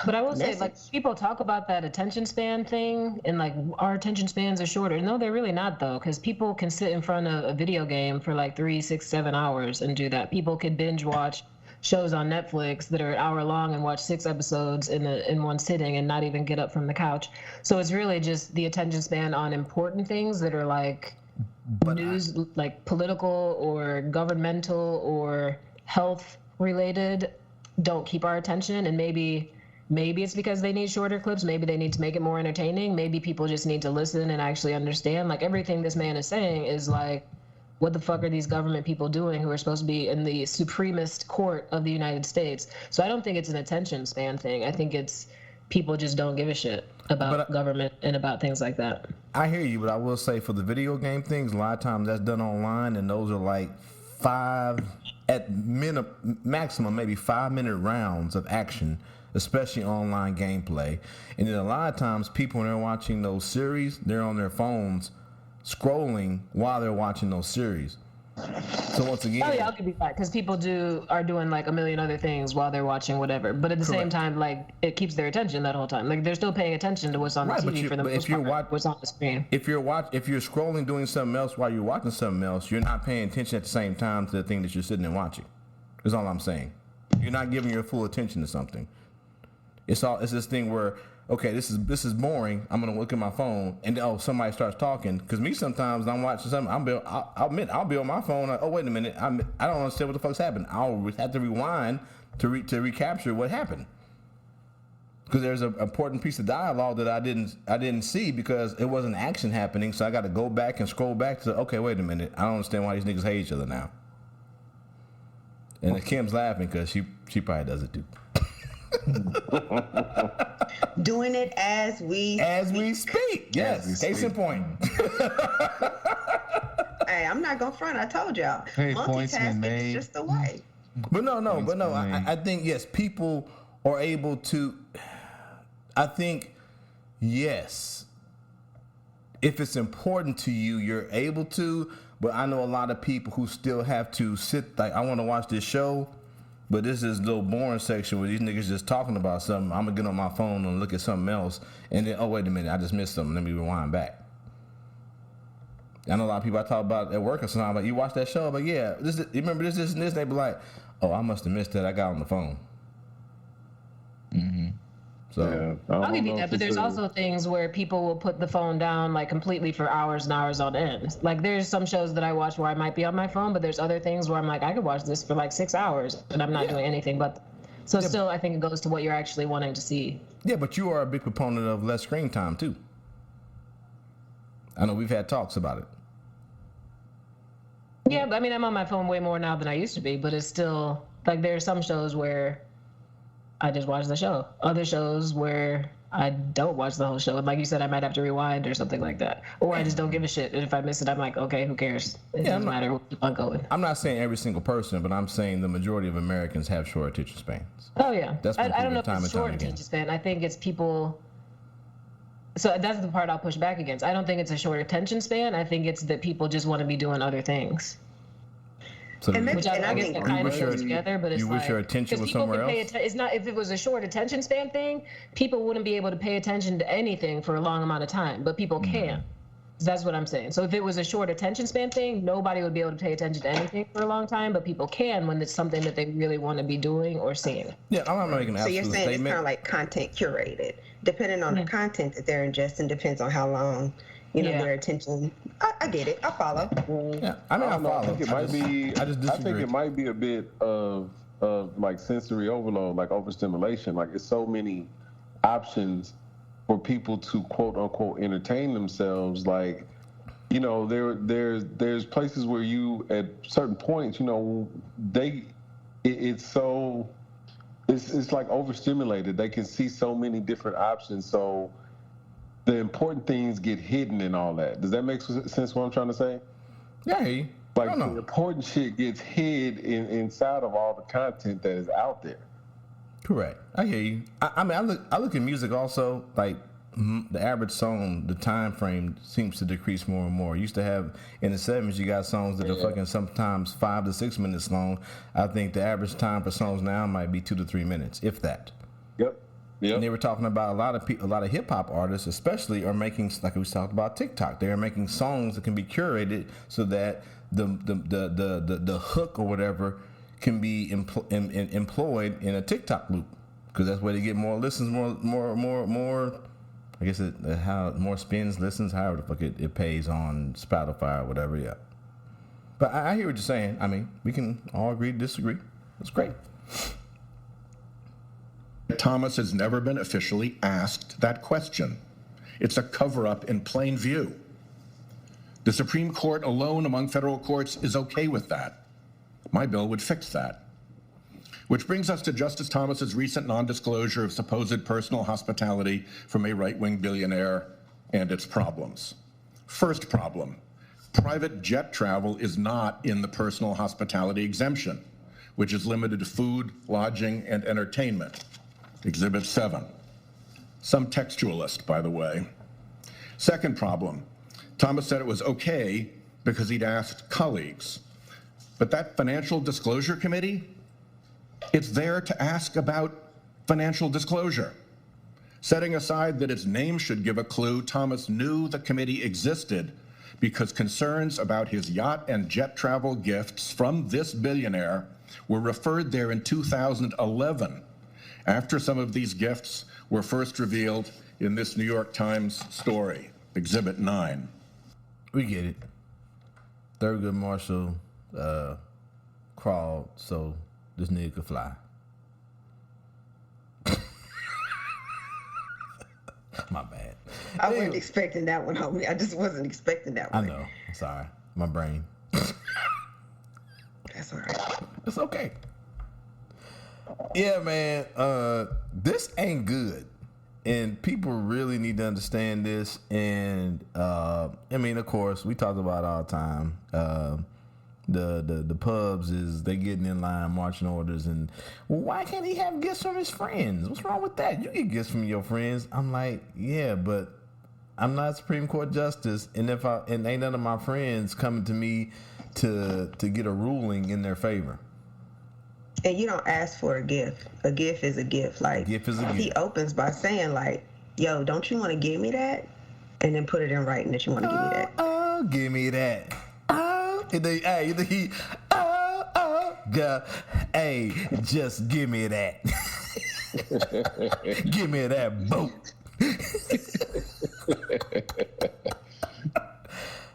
but I will say, like, people talk about that attention span thing, and like our attention spans are shorter. No, they're really not, though, because people can sit in front of a video game for like 3, 6, 7 hours and do that. People can binge watch shows on Netflix that are an hour long and watch 6 episodes in one sitting and not even get up from the couch. So it's really just the attention span on important things that are like news, like political or governmental or health related, don't keep our attention. And maybe it's because they need shorter clips. Maybe they need to make it more entertaining. Maybe people just need to listen and actually understand. Like, everything this man is saying is like, what the fuck are these government people doing who are supposed to be in the supremest court of the United States? So I don't think it's an attention span thing. I think it's people just don't give a shit about government and about things like that. I hear you, but I will say for the video game things, a lot of times that's done online, and those are like 5 at maximum, maybe 5-minute rounds of action, especially online gameplay. And then a lot of times people, when they're watching those series, they're on their phones scrolling while they're watching those series. So once again, oh yeah, I'll give you that, because people are doing like a million other things while they're watching whatever. But at the same time, like, it keeps their attention that whole time. Like, they're still paying attention to what's on the TV for the most part, what's on the screen. If you're scrolling doing something else while you're watching something else, you're not paying attention at the same time to the thing that you're sitting and watching. That's all I'm saying. You're not giving your full attention to something. It's this thing where, okay, this is boring. I'm gonna look at my phone, and somebody starts talking. Because me, sometimes I'm watching something. I'll admit I'll be on my phone. Like, oh, wait a minute, I don't understand what the fuck's happened. I'll have to rewind to recapture what happened. Because there's an important piece of dialogue that I didn't see because it wasn't action happening. So I got to go back and scroll back to, okay, wait a minute, I don't understand why these niggas hate each other now. And Kim's laughing because she probably does it too. Doing it as we speak. Yes, case in point. Hey, I'm not gonna front. I told y'all. Hey, multitasking is just the way. But no. I think yes, people are able to. I think yes, if it's important to you, you're able to. But I know a lot of people who still have to sit. Like, I want to watch this show. But this is a little boring section where these niggas just talking about something. I'm going to get on my phone and look at something else. And then, oh, wait a minute, I just missed something. Let me rewind back. I know a lot of people I talk about at work or something. Like, you watch that show? But yeah, you remember this, and this? They be like, oh, I must have missed that. I got on the phone. Mm-hmm. So I'll give you that, but there's also things where people will put the phone down like completely for hours and hours on end. Like there's some shows that I watch where I might be on my phone, but there's other things where I'm like, I could watch this for like 6 hours and I'm not doing anything but. So still, I think it goes to what you're actually wanting to see. Yeah, but you are a big proponent of less screen time too. I know we've had talks about it. Yeah, but I mean, I'm on my phone way more now than I used to be, but it's still like there are some shows where I just watch the show. Other shows where I don't watch the whole show. And like you said, I might have to rewind or something like that. Or I just don't give a shit. And if I miss it, I'm like, okay, who cares? It doesn't matter. We'll keep on going. I'm not saying every single person, but I'm saying the majority of Americans have short attention spans. Oh, yeah. That's I don't know if it's short attention span. I think it's people... So that's the part I'll push back against. I don't think it's a short attention span. I think it's that people just want to be doing other things. So Which I guess that kind of goes together, but it's you wish your attention was somewhere else. It's not. If it was a short attention span thing, people wouldn't be able to pay attention to anything for a long amount of time, but people can. That's what I'm saying. So if it was a short attention span thing, nobody would be able to pay attention to anything for a long time, but people can when it's something that they really want to be doing or seeing. Yeah, I'm not making an absolute statement. So you're saying statement. it's kind of like content curated, depending on the content that they're ingesting, depends on how long. Their attention. I get it. I follow. Yeah, I mean, I follow. I think it might be. I just disagree. I think it might be a bit of like sensory overload, like overstimulation. Like it's so many options for people to quote unquote entertain themselves. Like, there's places where you at certain points, it's like overstimulated. They can see so many different options. So the important things get hidden and all that. Does that make sense what I'm trying to say? Yeah. Like the important shit gets hid inside of all the content that is out there. Correct. I hear you. I mean, I look at music also, like the average song, the time frame seems to decrease more and more. Used to have, in the 70s, you got songs that are fucking sometimes 5 to 6 minutes long. I think the average time for songs now might be 2 to 3 minutes, if that. Yep. And they were talking about a lot of hip hop artists, especially, are making, like we talked about TikTok. They are making songs that can be curated so that the hook or whatever can be employed in a TikTok loop, because that's where they get more listens, more. I guess how more spins, listens, however the fuck it pays on Spotify or whatever. Yeah. But I hear what you're saying. I mean, we can all agree to disagree. That's great. Thomas has never been officially asked that question. It's a cover-up in plain view. The Supreme Court alone among federal courts is okay with that. My bill would fix that. Which brings us to Justice Thomas's recent non-disclosure of supposed personal hospitality from a right-wing billionaire and its problems. First problem, private jet travel is not in the personal hospitality exemption, which is limited to food, lodging, and entertainment. Exhibit 7. Some textualist, by the way. Second problem, Thomas said it was okay because he'd asked colleagues. But that financial disclosure committee, it's there to ask about financial disclosure. Setting aside that its name should give a clue, Thomas knew the committee existed because concerns about his yacht and jet travel gifts from this billionaire were referred there in 2011, after some of these gifts were first revealed in this New York Times story, Exhibit 9. We get it. Thurgood Marshall crawled so this nigga could fly. My bad. I wasn't expecting that one, homie. I just wasn't expecting that one. I know. Sorry. My brain. That's all right. It's okay. Yeah, man. This ain't good. And people really need to understand this. And, I mean, of course, we talk about it all the time. The pubs is they getting in line, marching orders, and well, why can't he have gifts from his friends? What's wrong with that? You get gifts from your friends. I'm like, yeah, but I'm not Supreme Court justice, and ain't none of my friends coming to me to get a ruling in their favor. And you don't ask for a gift. A gift is a gift. Like, gift is a gift. He opens by saying, like, yo, don't you want to give me that? And then put it in writing that you want to give me that. Oh, give me that. God, hey, just give me that. Give me that boat.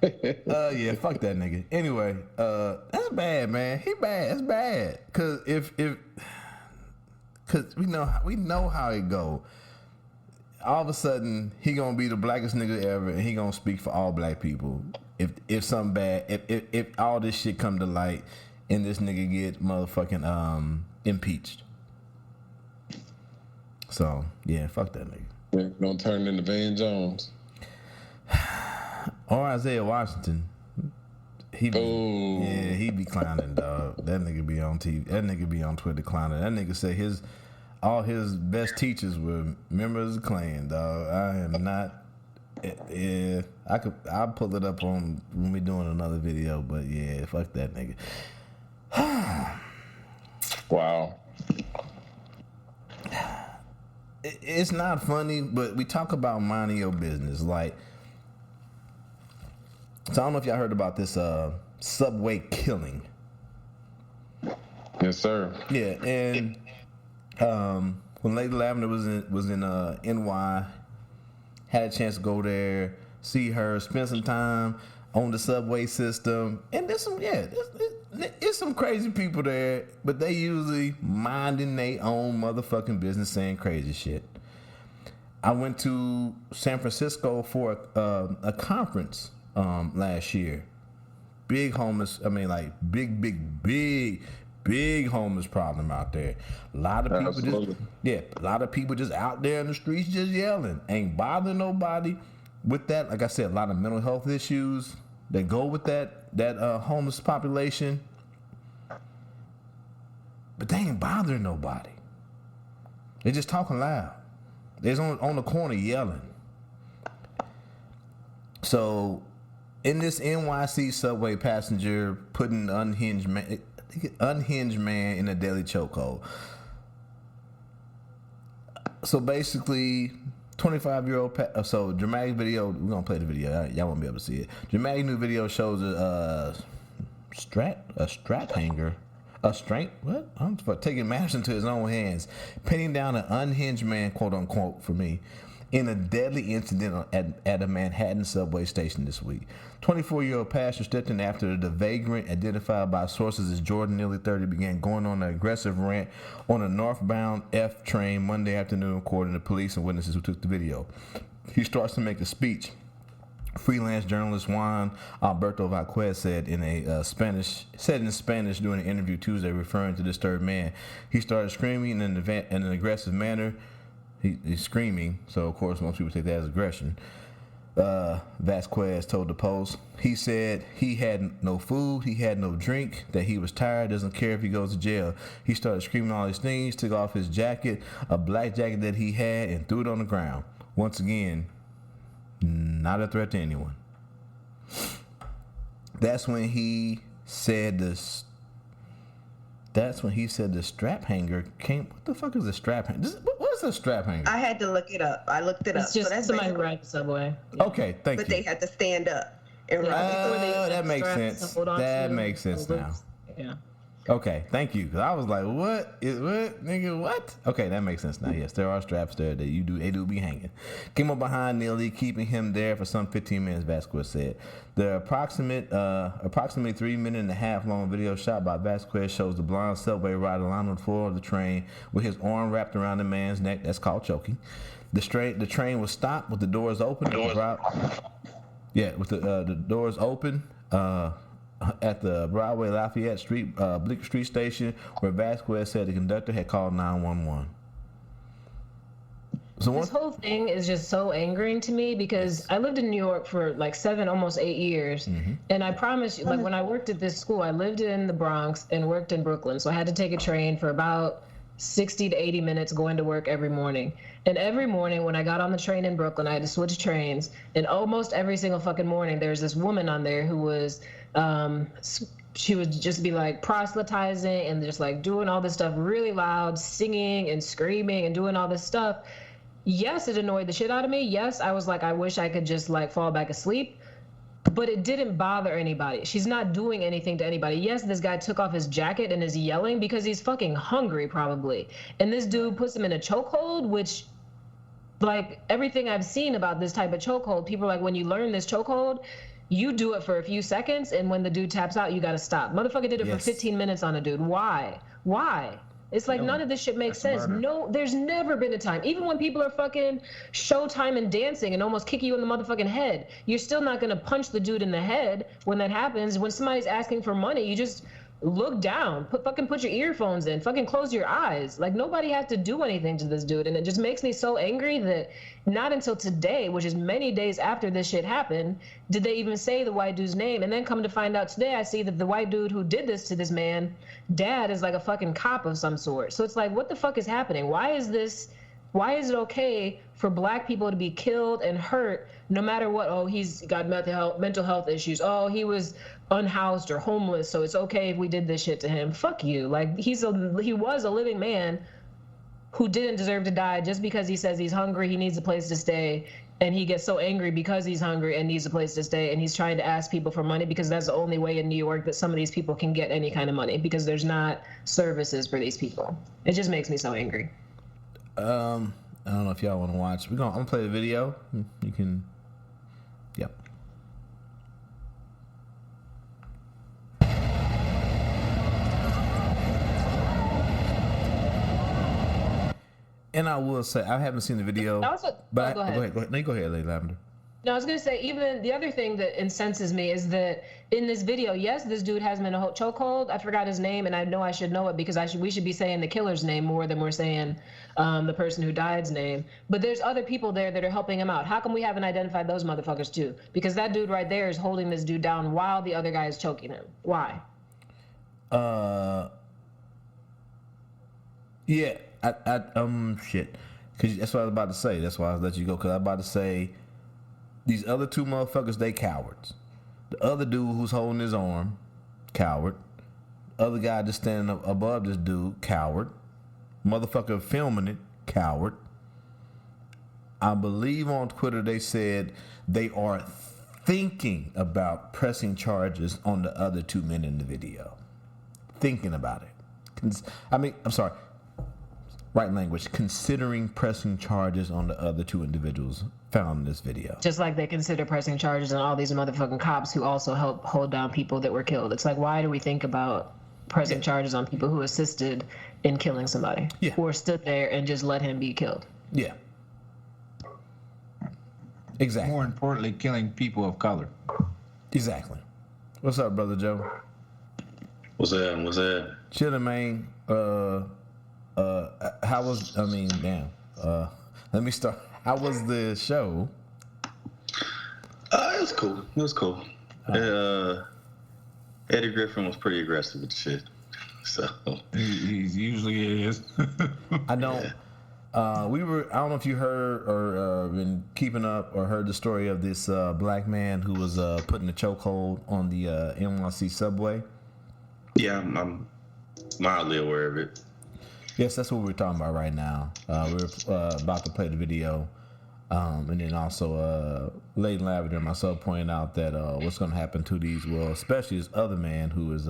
Yeah, fuck that nigga. Anyway, that's bad, man. He bad. That's bad. Cause cause we know how it go. All of a sudden, he gonna be the blackest nigga ever, and he gonna speak for all black people. If something bad, if all this shit come to light, and this nigga get motherfucking impeached. So yeah, fuck that nigga. Gonna turn into Van Jones. Or Isaiah Washington. He be clowning, dog. That nigga be on TV. That nigga be on Twitter clowning. That nigga said all his best teachers were members of the Klan, dog. I am not. Yeah, I'll pull it up on when we doing another video. But yeah, fuck that nigga. Wow. It's not funny, but we talk about minding your business, like. So I don't know if y'all heard about this subway killing. Yes, sir. Yeah, and when Lady Lavender was in NY, had a chance to go there, see her, spend some time on the subway system, and there's some crazy people there, but they usually minding their own motherfucking business, saying crazy shit. I went to San Francisco for a conference. Last year, big homeless. I mean, like big homeless problem out there. A lot of people a lot of people just out there in the streets just yelling, ain't bothering nobody. With that, like I said, a lot of mental health issues that go with that homeless population, but they ain't bothering nobody. They just talking loud. They're on the corner yelling. So. In this NYC subway passenger putting unhinged man in a deadly chokehold. So basically, 25-year-old. So dramatic video. We're gonna play the video. Y'all won't be able to see it. Dramatic new video shows a strap hanger. What? I'm taking matters into his own hands, pinning down an unhinged man, quote unquote, for me. In a deadly incident at a Manhattan subway station this week. 24-year-old pastor stepped in after the vagrant, identified by sources as Jordan, nearly 30, began going on an aggressive rant on a northbound F train Monday afternoon, according to police and witnesses who took the video. He starts to make a speech. Freelance journalist Juan Alberto Vazquez said in Spanish during an interview Tuesday, referring to the disturbed man. He started screaming in an aggressive manner. He's screaming, so of course most people take that as aggression. Vazquez told the Post. He said he had no food, he had no drink, that he was tired, doesn't care if he goes to jail. He started screaming all these things, took off his jacket, a black jacket that he had, and threw it on the ground. Once again, not a threat to anyone. That's when he said this. That's when he said the strap hanger came. What the fuck is a strap hanger? What is a strap hanger? I had to look it up. I looked it up. It's just so that's somebody ride the subway. Okay, thank you. But they had to stand up and ride. That makes sense. That makes sense now. Yeah. Okay, thank you. Because I was like, what, nigga, what? Okay, that makes sense now. Yes, there are straps there that they do be hanging. Came up behind Neely, keeping him there for some 15 minutes, Vazquez said. The approximately 3 minute and a half long video shot by Vazquez shows the blonde subway rider lying on the floor of the train with his arm wrapped around the man's neck. That's called choking. The train was stopped with the doors open. With the doors open. At the Broadway Lafayette Street, Bleecker Street station, where Vazquez said the conductor had called 911. So this whole thing is just so angering to me because I lived in New York for like 7, almost 8 years. Mm-hmm. And I promise you, like when I worked at this school, I lived in the Bronx and worked in Brooklyn. So I had to take a train for about 60 to 80 minutes going to work every morning. And every morning when I got on the train in Brooklyn, I had to switch trains. And almost every single fucking morning, there's this woman on there who was, she would just be like proselytizing and just like doing all this stuff really loud, singing and screaming and doing all this stuff. Yes, it annoyed the shit out of me. Yes, I was like, I wish I could just like fall back asleep. but it didn't bother anybody. She's not doing anything to anybody. Yes, this guy took off his jacket and is yelling because he's fucking hungry probably. And this dude puts him in a chokehold, which, like, everything I've seen about this type of chokehold, people are like, when you learn this chokehold, you do it for a few seconds, and when the dude taps out, you gotta stop. Motherfucker did it for 15 minutes on a dude. Why? It's like none of this shit makes sense. Murder. No, there's never been a time. Even when people are fucking Showtime and dancing and almost kick you in the motherfucking head, you're still not gonna punch the dude in the head when that happens. When somebody's asking for money, you just look down, put your earphones in, fucking close your eyes. Like, nobody had to do anything to this dude, and it just makes me so angry that not until today, which is many days after this shit happened, did they even say the white dude's name. And then come to find out today, I see that the white dude who did this to this man, dad is like a fucking cop of some sort. So it's like, what the fuck is happening? Why is it okay for black people to be killed and hurt no matter what? Oh, he's got mental health issues. Oh, he was unhoused or homeless, so it's okay if we did this shit to him. Fuck you. Like, he was a living man who didn't deserve to die just because he says he's hungry, he needs a place to stay, and he gets so angry because he's hungry and needs a place to stay, and he's trying to ask people for money because that's the only way in New York that some of these people can get any kind of money, because there's not services for these people. It just makes me so angry. I don't know if y'all want to watch. I'm gonna play the video. You can. Yep. And I will say, I haven't seen the video. Go ahead. Go ahead. No, you go ahead, Lady Lavender. No, I was going to say, even the other thing that incenses me is that in this video, yes, this dude has him in a chokehold. I forgot his name, and I know I should know it because we should be saying the killer's name more than we're saying the person who died's name. But there's other people there that are helping him out. How come we haven't identified those motherfuckers too? Because that dude right there is holding this dude down while the other guy is choking him. Why? Yeah. Shit. Cause that's what I was about to say. That's why I let you go. Cause I was about to say, these other two motherfuckers, they cowards. The other dude who's holding his arm, coward. Other guy just standing up above this dude, coward. Motherfucker filming it, coward. I believe on Twitter they said they are thinking about pressing charges on the other two men in the video. Thinking about it. I'm sorry. Right language. Considering pressing charges on the other two individuals found in this video. Just like they consider pressing charges on all these motherfucking cops who also helped hold down people that were killed. It's like, why do we think about pressing charges on people who assisted in killing somebody? Yeah. Or stood there and just let him be killed? Yeah. Exactly. More importantly, killing people of color. Exactly. What's up, Brother Joe? What's that? Chillin', man. How was, let me start. How was the show? It was cool. Eddie Griffin was pretty aggressive with the shit. So he usually is. I don't. I don't know if you heard or been keeping up or heard the story of this black man who was put in a chokehold on the NYC subway. Yeah, I'm mildly aware of it. Yes, that's what we're talking about right now. We're about to play the video. And then also, Lady Lavender and myself pointing out that what's going to happen to these, well, especially this other man who is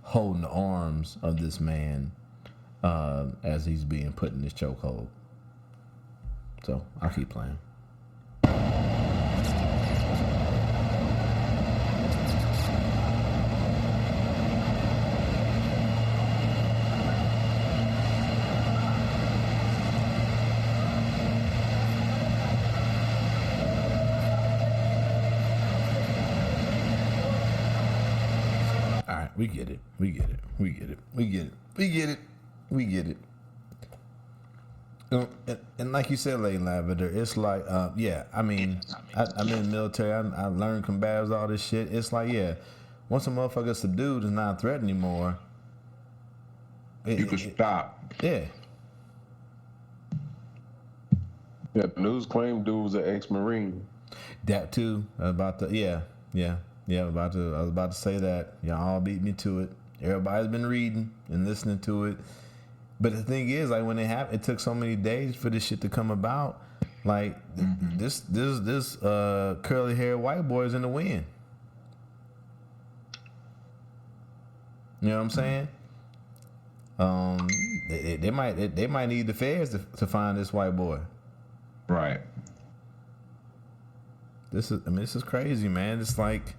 holding the arms of this man as he's being put in this chokehold. So I'll keep playing. We get it. And like you said, Lady Lavender, it's like, I'm in the military. I learned combatives, all this shit. It's like, once a motherfucker subdued and not threatened anymore, you can stop. Yeah. Yeah, the news claimed dude was an ex-Marine. That too. I was about to say that. Y'all all beat me to it. Everybody's been reading and listening to it. But the thing is, like, when it happened, it took so many days for this shit to come about. Like this curly haired white boy is in the wind. You know what I'm saying? They might need the feds to find this white boy. Right. This is crazy, man. It's like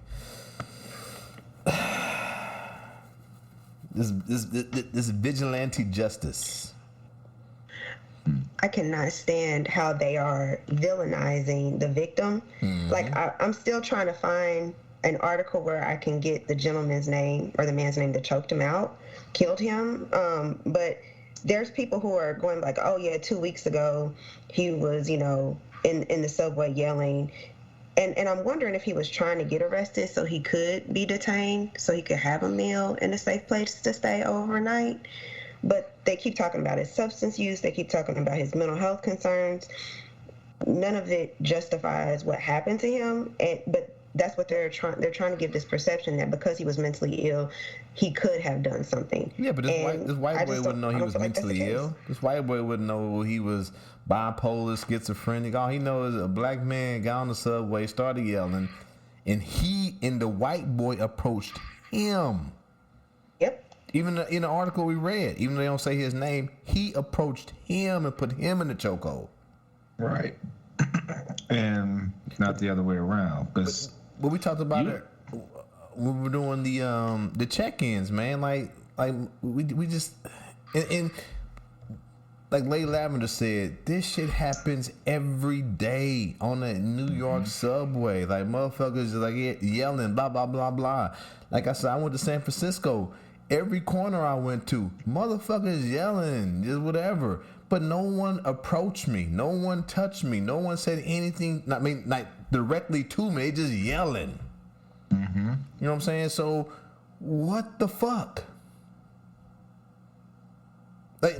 this vigilante justice. I cannot stand how they are villainizing the victim. Like I'm still trying to find an article where I can get the gentleman's name or the man's name that choked him out, killed him. But there's people who are going like, oh yeah, 2 weeks ago he was, in the subway yelling. And I'm wondering if he was trying to get arrested so he could be detained, so he could have a meal in a safe place to stay overnight. But they keep talking about his substance use. They keep talking about his mental health concerns. None of it justifies what happened to him. But that's what they're trying to give this perception that because he was mentally ill, he could have done something. Yeah, but this white boy wouldn't know he was mentally ill. This white boy wouldn't know he was bipolar, schizophrenic. All he knows is a black man got on the subway, started yelling, and the white boy approached him. Yep. Even in the article we read, even though they don't say his name, he approached him and put him in the chokehold. Right. And not the other way around. But we talked about it when we were doing the check-ins, man. Like we just and like Lady Lavender said, this shit happens every day on the New York subway. Like motherfuckers just like yelling, blah blah blah blah. Like I said, I went to San Francisco. Every corner I went to, motherfuckers yelling, just whatever. But no one approached me. No one touched me. No one said anything. Like directly to me. They just yelling. You know what I'm saying? So, what the fuck? Like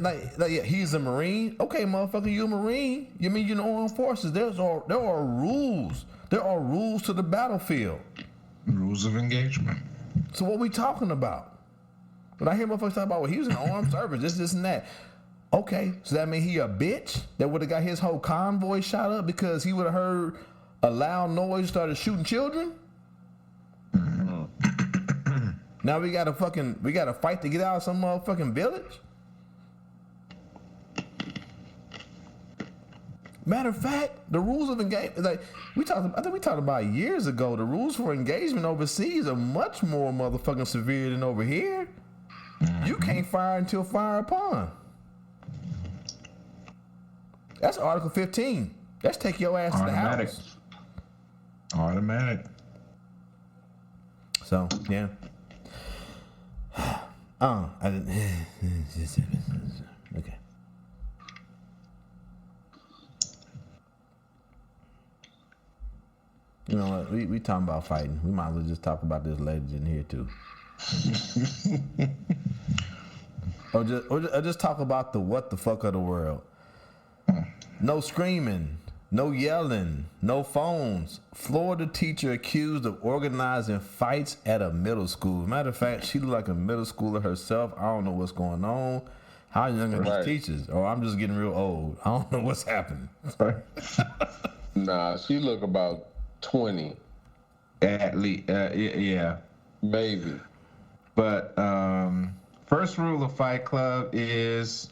yeah, he's a Marine. Okay, motherfucker, you a Marine. You mean you're in the armed forces? There are rules. There are rules to the battlefield. Rules of engagement. So what we talking about? When I hear motherfuckers talk about, well, he was in the armed service, this and that. Okay, so that mean he a bitch that would have got his whole convoy shot up because he would have heard a loud noise, started shooting children? Now we gotta fight to get out of some motherfucking village? Matter of fact, the rules of engagement, I think we talked about years ago, the rules for engagement overseas are much more motherfucking severe than over here. You can't fire until fire upon. That's Article 15. That's take your ass to the house. Automatic. So, yeah. I didn't. Okay. You know what? We talking about fighting. We might as well just talk about this legend here too. or just talk about the what the fuck of the world. No screaming, no yelling, no phones. Florida teacher accused of organizing fights at a middle school. Matter of fact, she looked like a middle schooler herself. I don't know what's going on. How young are these teachers? Or I'm just getting real old. I don't know what's happening. Nah, she look about 20. At least, yeah. Maybe. But first rule of Fight Club is...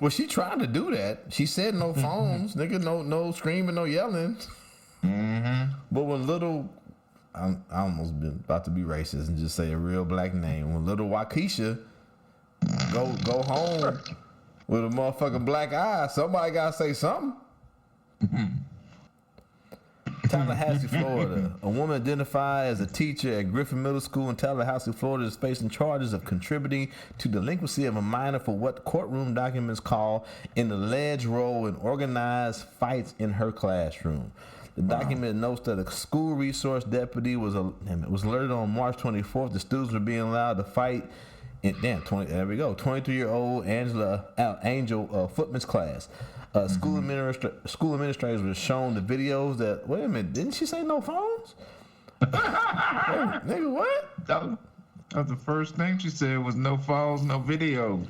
Well, she tried to do that. She said no phones, nigga, no screaming, no yelling. But when little... I almost been about to be racist and just say a real black name. When little Waukesha go home with a motherfucking black eye, somebody gotta say something. Tallahassee, Florida. A woman identified as a teacher at Griffin Middle School in Tallahassee, Florida is facing charges of contributing to delinquency of a minor for what courtroom documents call an alleged role in organized fights in her classroom. The document notes that a school resource deputy was alerted on March 24th the students were being allowed to fight in 23-year-old Angel Footman's class. School administrators were shown the videos that. Wait a minute, didn't she say no phones? Nigga, what? That was the first thing she said was no phones, no video.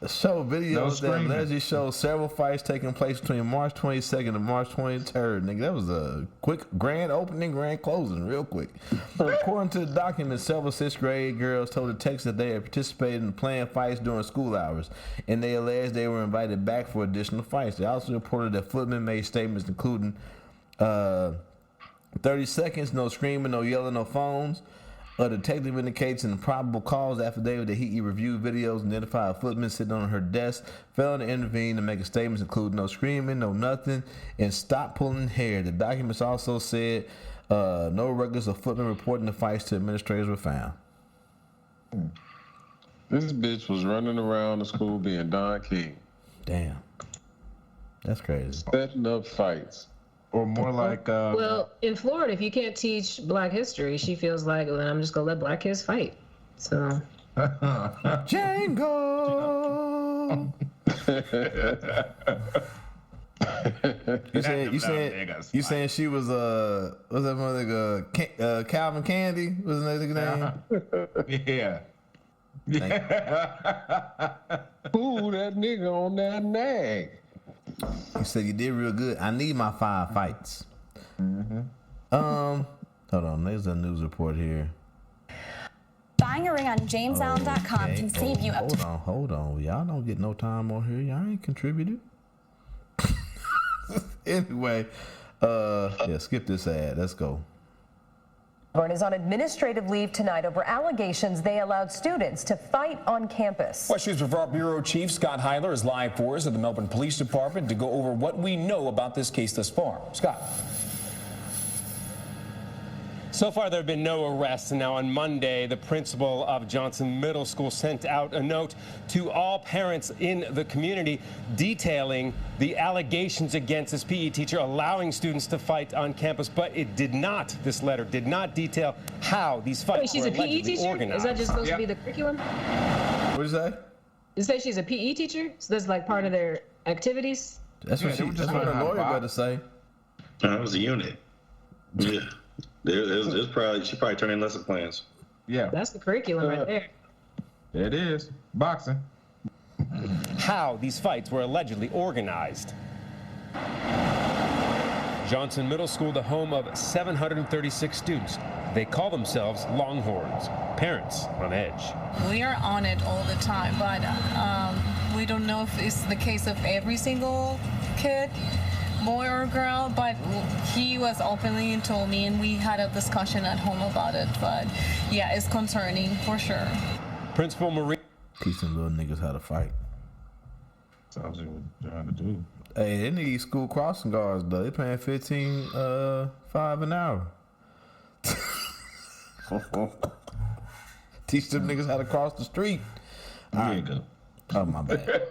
Show videos that screaming. allegedly show several fights taking place between March 22nd and March 23rd. Nigga, that was a quick grand opening, grand closing, real quick. According to the document, several 6th grade girls told the text that they had participated in planned fights during school hours, and they alleged they were invited back for additional fights. They also reported that Footman made statements including 30 seconds, no screaming, no yelling, no phones. A detective indicates in the probable cause affidavit that he reviewed videos and identified a Footman sitting on her desk, failing to intervene and making statements including no screaming, no nothing, and stop pulling hair. The documents also said no records of Footman reporting the fights to administrators were found. This bitch was running around the school being Don King. Damn. That's crazy. Setting up fights. Or more like Well, in Florida, if you can't teach Black history, she feels like, well, then I'm just gonna let Black kids fight. So. Django. you saying she was what's that mother Calvin Candy? What's that nigga name? Ooh, that nigga on that nag. You said you did real good. I need my 5 fights. Hold on. There's a news report here. Buying a ring on JamesAllen.com can save you up to... Hold on. Y'all don't get no time on here. Y'all ain't contributed. Anyway, skip this ad. Let's go. Auburn is on administrative leave tonight over allegations they allowed students to fight on campus. West News Brevard Bureau Chief Scott Heiler is live for us at the Melbourne Police Department to go over what we know about this case thus far. Scott. So far, there have been no arrests. And now on Monday, the principal of Johnson Middle School sent out a note to all parents in the community detailing the allegations against this PE teacher allowing students to fight on campus. But it did not, this letter did not detail how these fights Wait, she's were a PE allegedly teacher? organized. Is that just supposed to be the curriculum? What is that? You say she's a PE teacher? So that's like part of their activities? That's what that's what a lawyer better say. That was a unit. Yeah. It was she probably turned in lesson plans. Yeah. That's the curriculum right there. It is. Boxing. How these fights were allegedly organized. Johnson Middle School, the home of 736 students. They call themselves Longhorns. Parents on edge. We are on it all the time, but we don't know if it's the case of every single kid, boy or girl, but he was openly and told me, and we had a discussion at home about it. But yeah, it's concerning for sure. Principal Marie. Teach them little niggas how to fight. Sounds like what they're trying to do. Hey, they need school crossing guards though. They paying $15.05 an hour. Teach them niggas how to cross the street. There you go. Oh, my bad.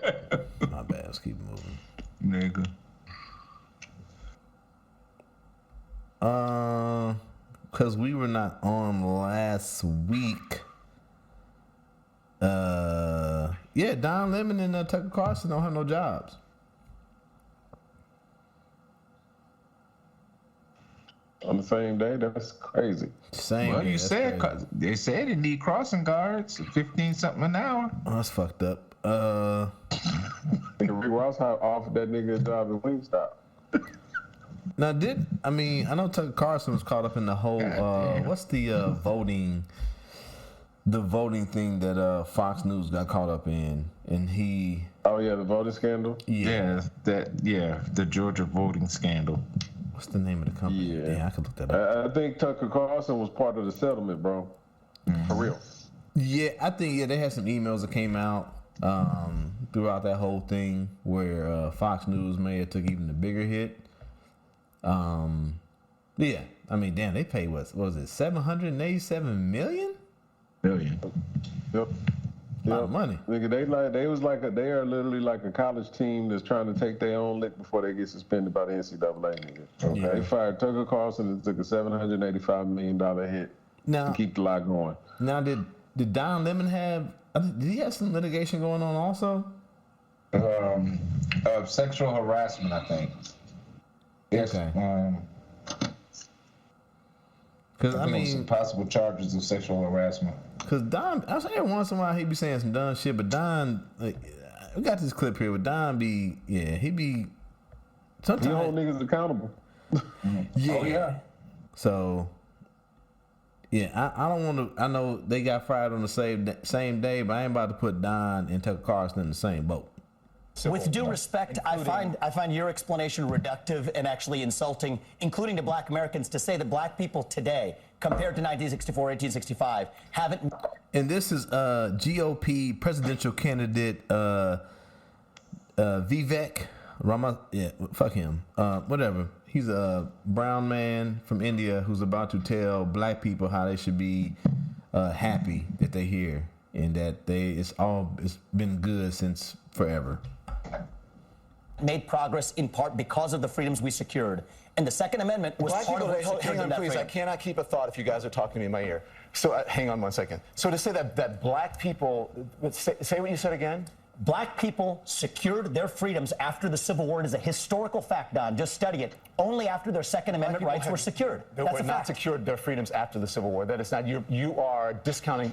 My bad. Let's keep moving. Nigga. Because we were not on last week. Yeah, Don Lemon and Tucker Carlson don't have no jobs. On the same day? That's crazy. Same. Well, day, you that's said crazy. they said it need crossing guards, 15 something an hour. Oh, that's fucked up. Rick Ross offered that nigga a job at Wingstop. Now, I know Tucker Carlson was caught up in the whole what's the voting thing that Fox News got caught up in, and he. Oh yeah, the voting scandal. Yeah, the Georgia voting scandal. What's the name of the company? Yeah, I could look that up. I think Tucker Carlson was part of the settlement, bro. For real. Yeah, I think they had some emails that came out throughout that whole thing where Fox News may have took even a bigger hit. Yeah, I mean, damn, they paid what was it, $787 million? Yep. A lot of money. Nigga, they are literally like a college team that's trying to take their own lick before they get suspended by the NCAA, nigga. Okay. Yeah. They fired Tucker Carlson and took a $785 million hit to keep the lie going. Now, did Don Lemon did he have some litigation going on also? Of sexual harassment, I think. Yes. Okay. Because I mean, some possible charges of sexual harassment. Because Don, I say every once in a while he be saying some dumb shit, but Don, like, we got this clip here with Don B. Yeah, he be sometimes he hold niggas accountable. Yeah. Oh, yeah. So yeah, I don't want to. I know they got fired on the same day, but I ain't about to put Don and Tucker Carlson in the same boat. With due respect, I find your explanation reductive and actually insulting, including to black Americans, to say that black people today, compared to 1964, 1865, haven't. And this is GOP presidential candidate Vivek Rama. Yeah, fuck him. Whatever. He's a brown man from India who's about to tell black people how they should be happy that they're here and that it's been good since forever. Made progress in part because of the freedoms we secured. And the Second Amendment was part of what secured hang on, that please. freedom. I cannot keep a thought if you guys are talking to me in my ear. So hang on one second. So to say that black people, say what you said again. Black people secured their freedoms after the Civil War. It is a historical fact, Don. Just study it. Only after their Second Amendment rights were secured. They were not secured their freedoms after the Civil War. That is not. You are discounting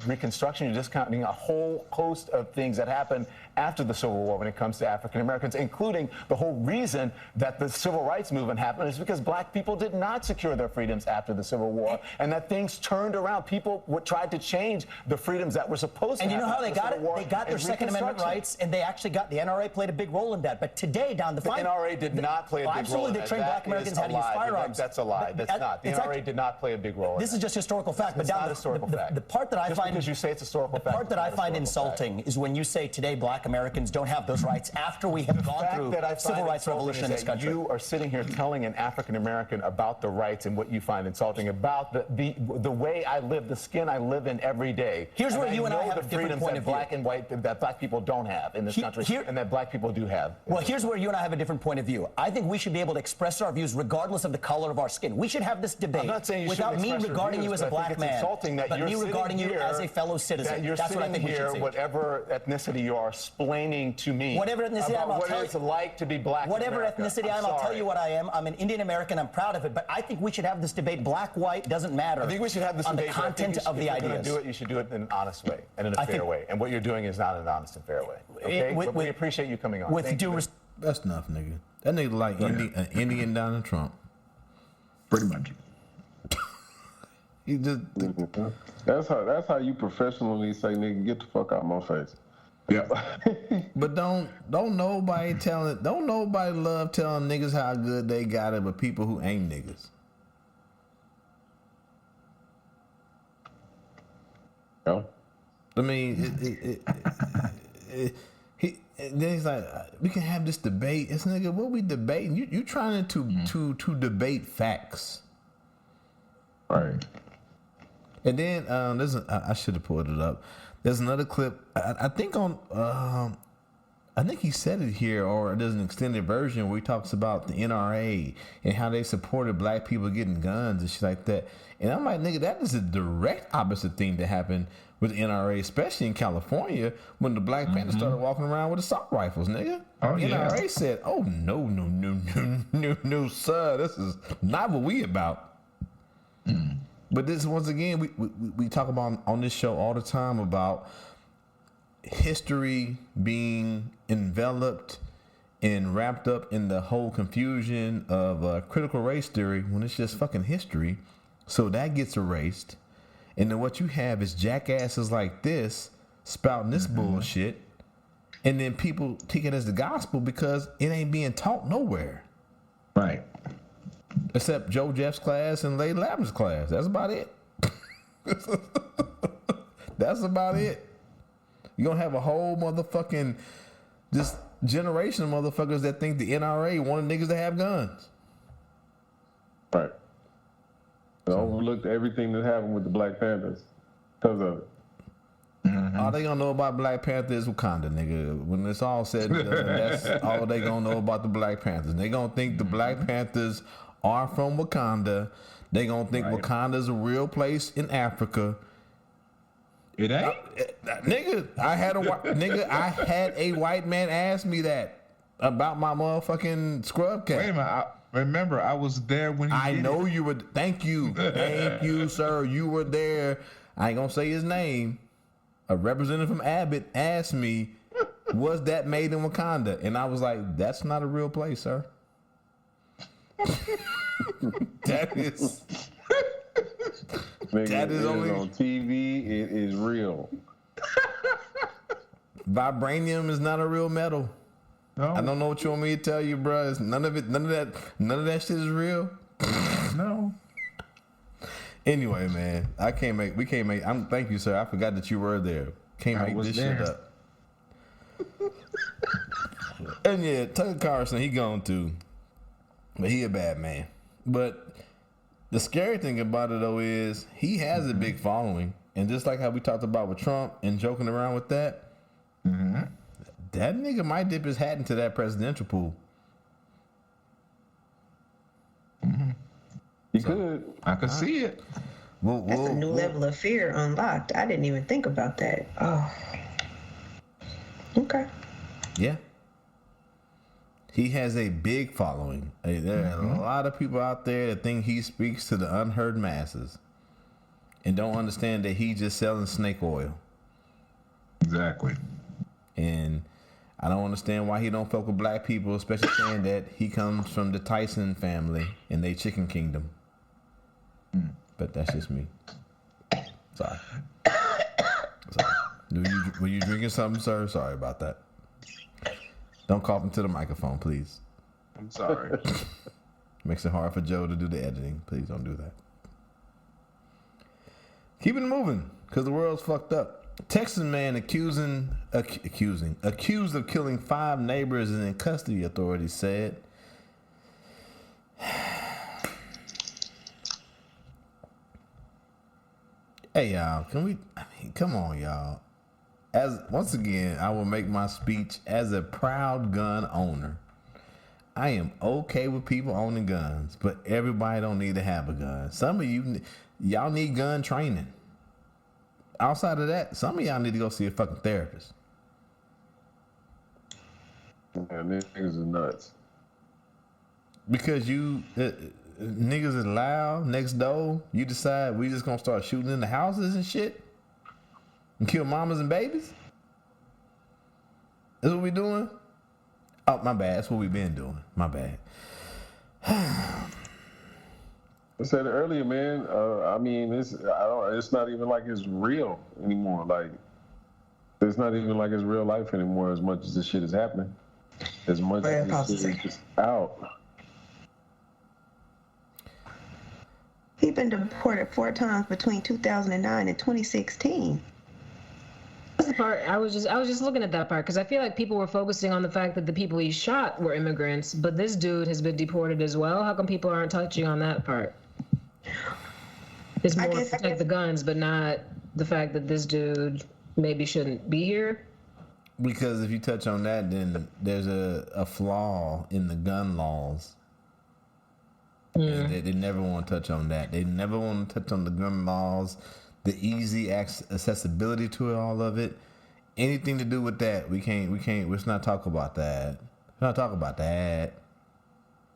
Reconstruction. You're discounting a whole host of things that happened after the Civil War when it comes to African Americans, including the whole reason that the Civil Rights Movement happened is because black people did not secure their freedoms after the Civil War, and that things turned around. People tried to change the freedoms that were supposed to And happen. You know how they got it? They got their Second Amendment Reconstruction. rights, and they actually got the NRA played a big role in that. But today, Don, the NRA did not play a big role. Absolutely, they trained black Americans how to use firearms. That's a lie. That's not. The NRA did not play a big role. This is just historical fact. But It's Don, not historical fact. The part that I Just find because you say it's historical fact. The part that I find insulting is when you say today black Americans don't have those rights after we have gone through civil rights revolution in this country. You are sitting here telling an African American about the rights and what you find insulting about the way I live, the skin I live in every day. Here's where you and I have a the different freedoms point that of view. black and white that black people don't have in this country, and that black people do have. Well, here's where you and I have a different point of view. I think we should be able to express our views regardless of the color of our skin. We should have this debate I'm not saying you without shouldn't me express your regarding views, you as a but I think black it's man, insulting that but you're me sitting regarding you here, as a fellow citizen. That you're That's what I sitting think we here, should say. whatever ethnicity you are, explaining to me Whatever ethnicity about I am, I'll what tell it's you. like to be black. Whatever in America. ethnicity I am, I'll tell you what I am. I'm an Indian American. I'm proud of it. But I think we should have this debate. Black, white, doesn't matter. I think we should have this on debate. the content of the if you're ideas. do it, you should do it in an honest way and in a fair way. And what you're doing is not an honest and fair way. Okay? But we appreciate you coming on. Thank you. That's enough, nigga. That nigga like Indian Donald Trump. Pretty much. He just That's how you professionally say, nigga, get the fuck out of my face. Yeah. But don't nobody love telling niggas how good they got it, but people who ain't niggas. No. I mean, then he's like, we can have this debate. It's nigga, what we debating? You trying to debate facts, right? And then I should have pulled it up. There's another clip. I think I think he said it here, or there's an extended version where he talks about the NRA and how they supported black people getting guns and shit like that. And I'm like, nigga, that is a direct opposite thing that happened with the NRA, especially in California when the Black Panthers started walking around with assault rifles, nigga. Oh, the yeah. NRA said, oh, no, sir, this is not what we about. But this, once again, we talk about on this show all the time about history being enveloped and wrapped up in the whole confusion of critical race theory when it's just fucking history. So that gets erased. And then what you have is jackasses like this spouting this bullshit. And then people take it as the gospel because it ain't being taught nowhere. Right. Except Joe Jeff's class and Lady Lavin's class. That's about it. That's about it. You're going to have a whole motherfucking just generation of motherfuckers that think the NRA wanted niggas to have guns. Right. They overlooked everything that happened with the Black Panthers because of it. All they gonna know about Black Panther is Wakanda, nigga. When it's all said and done, that's all they gonna know about the Black Panthers. They gonna think the Black Panthers are from Wakanda. They gonna think Wakanda's a real place in Africa. It ain't. Nigga, I had a white man ask me that about my motherfucking scrub cap. Wait a minute. Remember, I was there when he I did know it. you were. Thank you, sir. You were there. I ain't gonna say his name. A representative from Abbott asked me was that made in Wakanda? And I was like, that's not a real place, sir. That is. Nigga, That is it only on TV. It is real. Vibranium is not a real metal. No. I don't know what you want me to tell you, bro. It's none of that shit is real. No. Anyway, man, thank you, sir. I forgot that you were there. Can't I make was this there. shit up. And yeah, Tucker Carlson, he gone too. But he a bad man. But the scary thing about it though is he has a big following. And just like how we talked about with Trump and joking around with that, that nigga might dip his hat into that presidential pool. He could. I could see it. That's a new level of fear unlocked. I didn't even think about that. Oh. Okay. Yeah. He has a big following. There are a lot of people out there that think he speaks to the unheard masses and don't understand that he's just selling snake oil. Exactly. And I don't understand why he don't fuck with black people, especially saying that he comes from the Tyson family and they chicken kingdom. But that's just me. Sorry. Were you drinking something, sir? Sorry about that. Don't cough into the microphone, please. I'm sorry. Makes it hard for Joe to do the editing. Please don't do that. Keeping it moving, because the world's fucked up. Texas man accused of killing 5 neighbors is in custody, authorities said. Hey y'all, come on y'all. Once again, I will make my speech as a proud gun owner. I am okay with people owning guns, but everybody don't need to have a gun. Some of y'all need gun training. Outside of that, some of y'all need to go see a fucking therapist. Yeah, niggas is nuts. Because you niggas is loud next door, you decide we just gonna start shooting in the houses and shit and kill mamas and babies? That's what we doing? Oh, my bad. That's what we been doing. My bad. I said earlier, man. I mean, it's not even like it's real anymore. Like, it's not even like it's real life anymore. As much as this shit is happening, as much as this shit is just out. He's been deported 4 times between 2009 and 2016. That's the part I was just looking at that part because I feel like people were focusing on the fact that the people he shot were immigrants, but this dude has been deported as well. How come people aren't touching on that part? It's more protect the guns, but not the fact that this dude maybe shouldn't be here. Because if you touch on that, then there's a flaw in the gun laws. And they never want to touch on that. They never want to touch on the gun laws, the easy accessibility to it, all of it. Anything to do with that, we can't. Let's not talk about that. Let's not talk about that.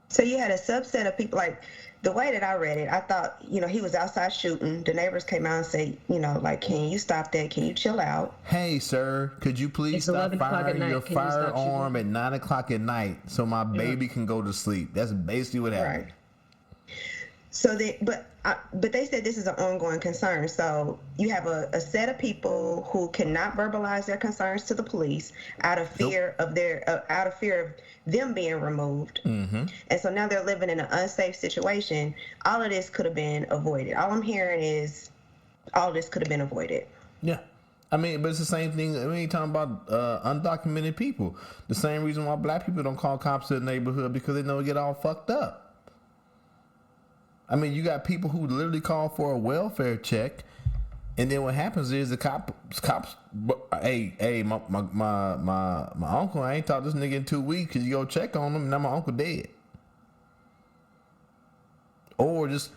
So you had a subset of people, like the way that I read it, I thought, he was outside shooting. The neighbors came out and say, like, can you stop that? Can you chill out? Hey, sir, could you please stop firing your firearm at 9 o'clock at night so my baby can go to sleep? That's basically what happened. Right. So but they said this is an ongoing concern. So you have a set of people who cannot verbalize their concerns to the police out of fear of them being removed. Mm-hmm. And so now they're living in an unsafe situation. All of this could have been avoided. All I'm hearing is all of this could have been avoided. Yeah. I mean, but it's the same thing. We ain't talking about undocumented people. The same reason why black people don't call cops to the neighborhood because they know it get all fucked up. I mean, you got people who literally call for a welfare check, and then what happens is the cops. Hey, my uncle, I ain't talked to this nigga in 2 weeks because you go check on him, and now my uncle dead. Or just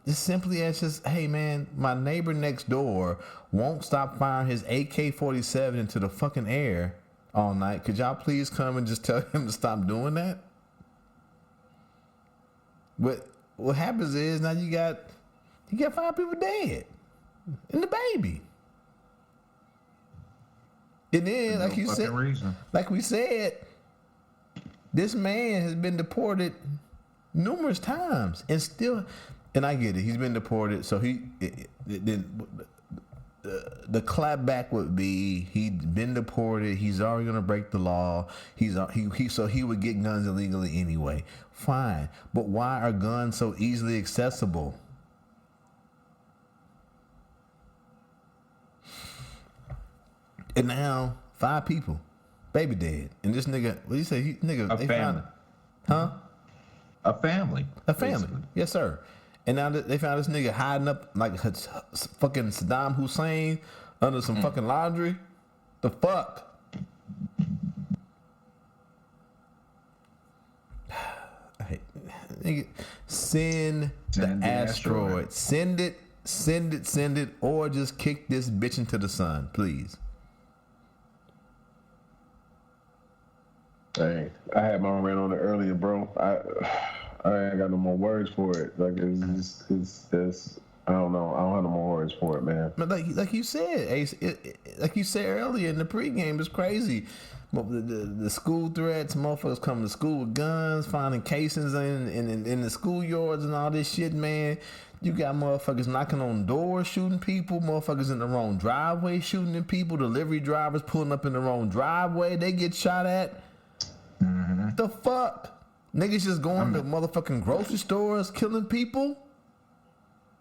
simply as just, hey man, my neighbor next door won't stop firing his AK-47 into the fucking air all night. Could y'all please come and just tell him to stop doing that? But what happens is now you got 5 people dead and the baby. And then, like you fucking said, reason. like we said, this man has been deported numerous times and still, and I get it, he's been deported, so the clapback would be he'd been deported, he's already gonna break the law, so he would get guns illegally anyway. Fine, but why are guns so easily accessible? And now 5 people, baby dead, and this nigga, what do you say? Nigga, they family. Found, huh? A family. A family. Basically. Yes, sir. And now they found this nigga hiding up like fucking Saddam Hussein under some fucking laundry. The fuck? Nigga, send the asteroid. Send it, or just kick this bitch into the sun, please. Hey, I had my rant on it earlier, bro. I ain't got no more words for it. Like it's I don't know. I don't have no more words for it, man. But like you said, Ace, like you said earlier in the pregame, it's crazy. The school threats, motherfuckers coming to school with guns, finding casings in the schoolyards and all this shit, man. You got motherfuckers knocking on doors, shooting people, motherfuckers in the wrong driveway, shooting at people, delivery drivers pulling up in the wrong driveway, they get shot at. Mm-hmm. The fuck? Niggas just going to motherfucking grocery stores, killing people?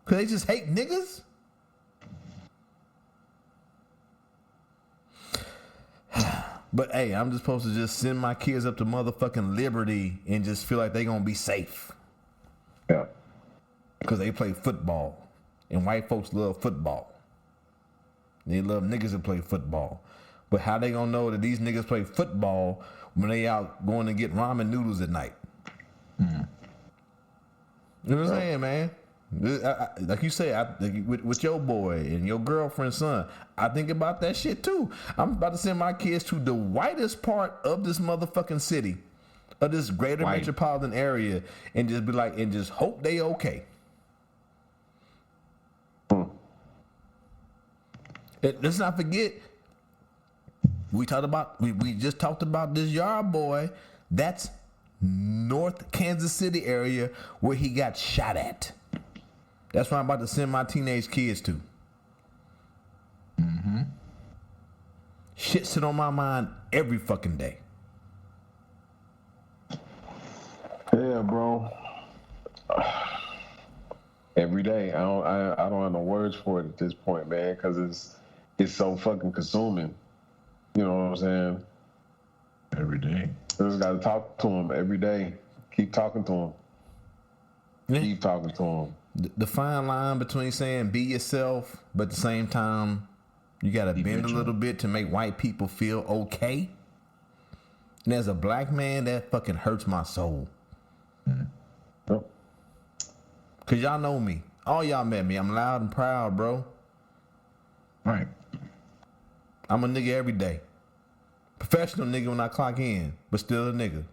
Cause they just hate niggas? But hey, I'm just supposed to just send my kids up to motherfucking Liberty and just feel like they gonna be safe. Yeah. Cause they play football. And white folks love football. They love niggas that play football. But how they gonna know that these niggas play football when they out going to get ramen noodles at night? You know what I'm saying, man? Like you said, with your boy and your girlfriend's son, I think about that shit too. I'm about to send my kids to the whitest part of this motherfucking city, of this greater metropolitan area, and just be like, and just hope they okay. Let's not forget, we just talked about this yard boy. That's North Kansas City area where he got shot at. That's where I'm about to send my teenage kids to. Mm-hmm. Shit sit on my mind every fucking day. Yeah, bro. Every day. I don't have no words for it at this point, man, because it's so fucking consuming. You know what I'm saying? Every day. I just got to talk to him every day. Keep talking to him. Yeah. Keep talking to him. The fine line between saying be yourself, but at the same time, you got to bend a little bit to make white people feel okay. And as a black man, that fucking hurts my soul. Because y'all know me. All y'all met me. I'm loud and proud, bro. Right. I'm a nigga every day. Professional nigga when I clock in, but still a nigga.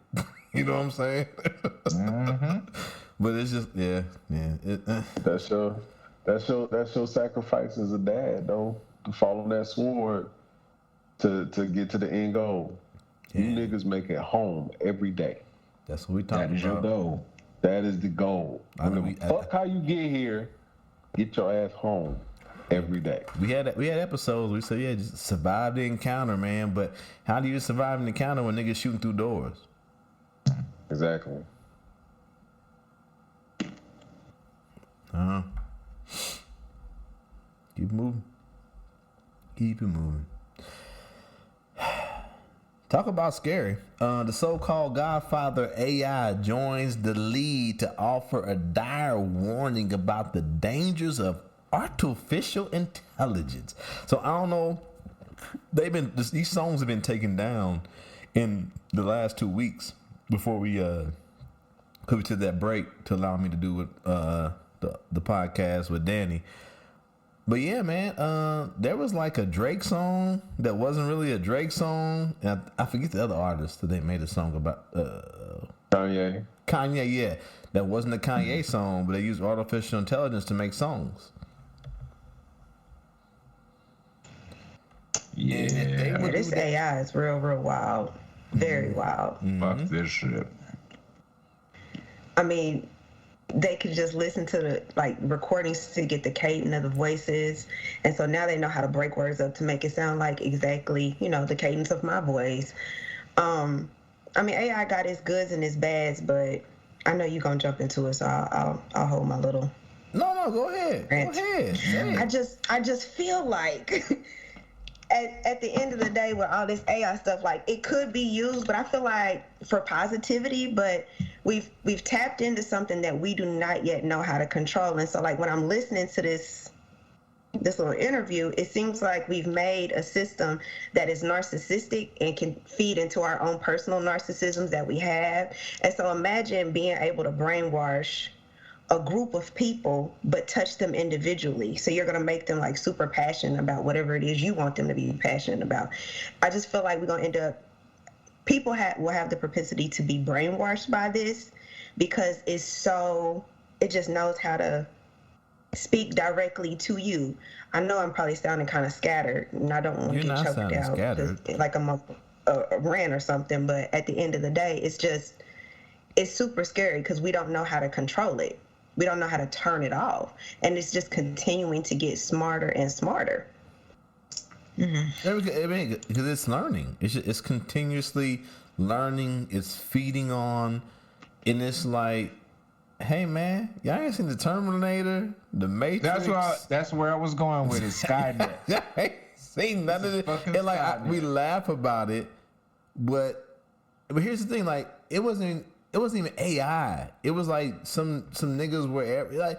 You know what I'm saying? Mm-hmm. But it's just, yeah. That's your sacrifice as a dad, though, to follow that sword to get to the end goal. Yeah. You niggas make it home every day. That's what we talking about. That is your goal. That is the goal. Fuck how you get here, get your ass home every day. We had episodes we said, yeah, just survive the encounter, man. But how do you survive an encounter when niggas shooting through doors? Exactly. Keep moving. Keep it moving. Talk about scary. The so-called Godfather AI joins the lead to offer a dire warning about the dangers of artificial intelligence. So I don't know. These songs have been taken down in the last 2 weeks before we took that break to allow me to do the podcast with Danny. But yeah, man, there was like a Drake song that wasn't really a Drake song. And I forget the other artist that they made a song about. Kanye, yeah. That wasn't a Kanye song, but they used artificial intelligence to make songs. Yeah. This AI is real wild. Very wild. Fuck this shit. I mean, they could just listen to the recordings to get the cadence of the voices, and so now they know how to break words up to make it sound like exactly, the cadence of my voice. I mean, AI got its goods and its bads, but I know you're gonna jump into it, so I'll hold my little. No, go ahead. Rant. Go ahead. I just feel like at the end of the day with all this AI stuff, it could be used, but I feel like for positivity, but we've tapped into something that we do not yet know how to control. And so when I'm listening to this little interview, it seems like we've made a system that is narcissistic and can feed into our own personal narcissisms that we have. And so imagine being able to brainwash a group of people but touch them individually. So you're going to make them super passionate about whatever it is you want them to be passionate about. I just feel like we're going to end up, people will have the propensity to be brainwashed by this because it just knows how to speak directly to you. I know I'm probably sounding kind of scattered and I don't want to get choked out like I'm a rant or something, but at the end of the day, it's super scary because we don't know how to control it. We don't know how to turn it off. And it's just continuing to get smarter and smarter. Mm-hmm. Because it's learning. It's continuously learning. It's feeding on. And it's like, hey, man, y'all ain't seen the Terminator, the Matrix? That's where I was going with it, Skynet. I ain't seen none of it. And we laugh about it, but here's the thing, it wasn't even AI. It was some niggas were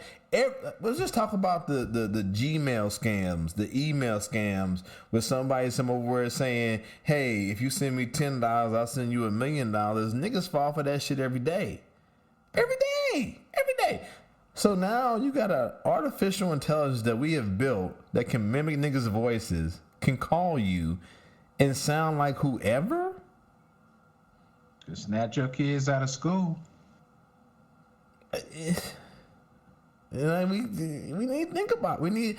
let's just talk about the Gmail scams, the email scams, with somebody somewhere saying, hey, if you send me $10, I'll send you $1 million. Niggas fall for that shit every day. Every day. So now you got an artificial intelligence that we have built that can mimic niggas' voices, can call you and sound like whoever. To snatch your kids out of school. We need to think about it. We need,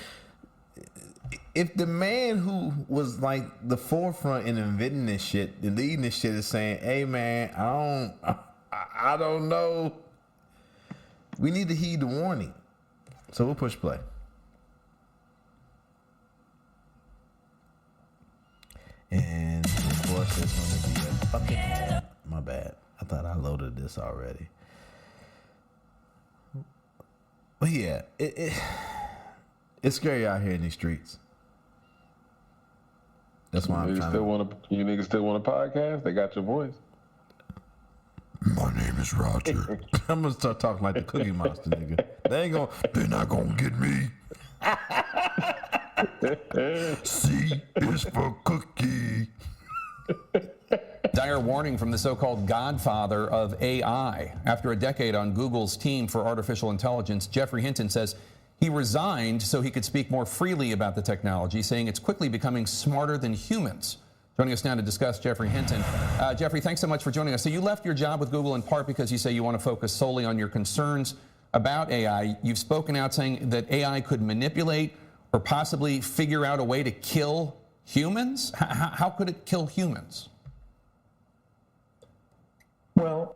if the man who was the forefront in inventing this shit and leading this shit is saying, hey man, I don't know, we need to heed the warning. So we'll push play. And of course there's going to be a fucking, my bad, I thought I loaded this already. But yeah, it's scary out here in these streets. That's why I'm trying you niggas still want a podcast? They got your voice. My name is Roger. I'm gonna start talking like the Cookie Monster, nigga. They're not gonna get me. C is for cookie. Dire warning from the so-called godfather of AI. After a decade on Google's team for artificial intelligence, Geoffrey Hinton says he resigned so he could speak more freely about the technology, saying it's quickly becoming smarter than humans. Joining us now to discuss Geoffrey Hinton. Geoffrey, thanks so much for joining us. So you left your job with Google in part because you say you want to focus solely on your concerns about AI. You've spoken out saying that AI could manipulate or possibly figure out a way to kill humans. How could it kill humans? Well,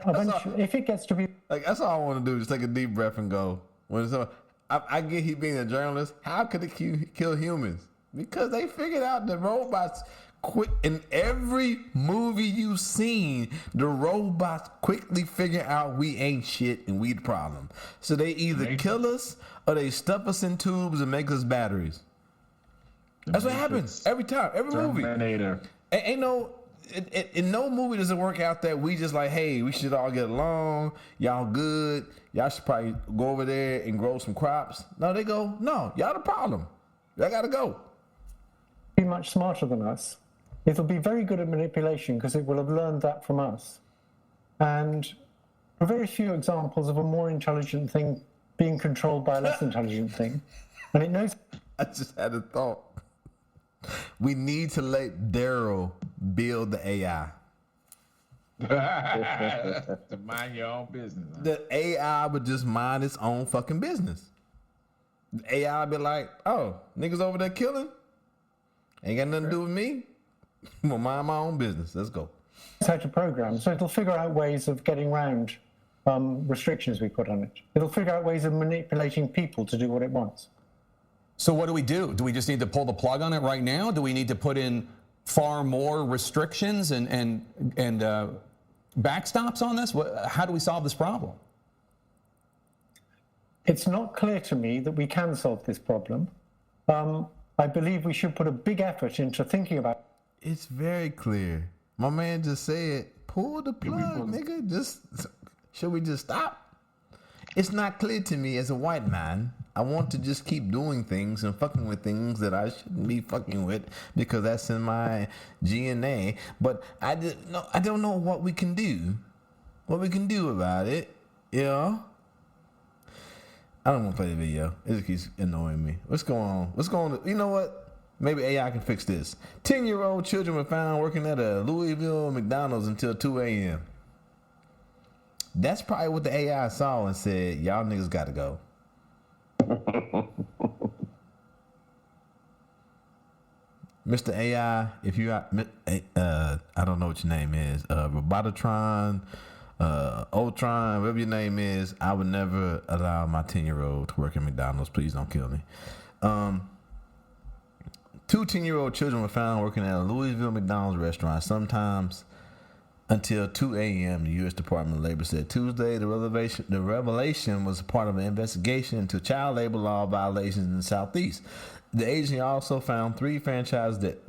eventually, if it gets to be that's all I want to do, just take a deep breath and go. I get he being a journalist. How could it kill humans? Because they figured out the robots quick. In every movie you've seen, the robots quickly figure out we ain't shit and we the problem. So they either kill us or they stuff us in tubes and make us batteries. That's what happens every time, every movie. Ain't no. In no movie does it work out that we just hey, we should all get along. Y'all good. Y'all should probably go over there and grow some crops. No, they go, no, y'all the problem. Y'all got to go. Be much smarter than us. It'll be very good at manipulation because it will have learned that from us. And there are very few examples of a more intelligent thing being controlled by a less intelligent thing. And it knows. I just had a thought. We need to let Daryl build the AI. To mind your own business. Huh? The AI would just mind its own fucking business. The AI would be like, oh, niggas over there killing? Ain't got nothing to do with me. I'm gonna mind my own business. Let's go. It's how to program, so it'll figure out ways of getting around restrictions we put on it. It'll figure out ways of manipulating people to do what it wants. So what do we do? Do we just need to pull the plug on it right now? Do we need to put in far more restrictions and backstops on this? How do we solve this problem? It's not clear to me that we can solve this problem. I believe we should put a big effort into thinking about. It's very clear. My man just said, pull the plug, nigga. Should we just stop? It's not clear to me as a white man. I want to just keep doing things and fucking with things that I shouldn't be fucking with because that's in my DNA. But I don't know what we can do. What we can do about it, you know? I don't want to play the video. It just keeps annoying me. What's going on? What's going on? You know what? Maybe AI can fix this. 10-year-old children were found working at a Louisville McDonald's until 2 a.m. That's probably what the AI saw and said, y'all niggas got to go. Mr. AI, if you I don't know what your name is, Robotron, Ultron, whatever your name is, I would never allow my 10-year-old to work at McDonald's. Please don't kill me. 2 10-year-old children were found working at a Louisville McDonald's restaurant sometimes until 2 a.m., the U.S. Department of Labor said Tuesday. The revelation was part of an investigation into child labor law violations in the Southeast. The agency also found 3 franchises that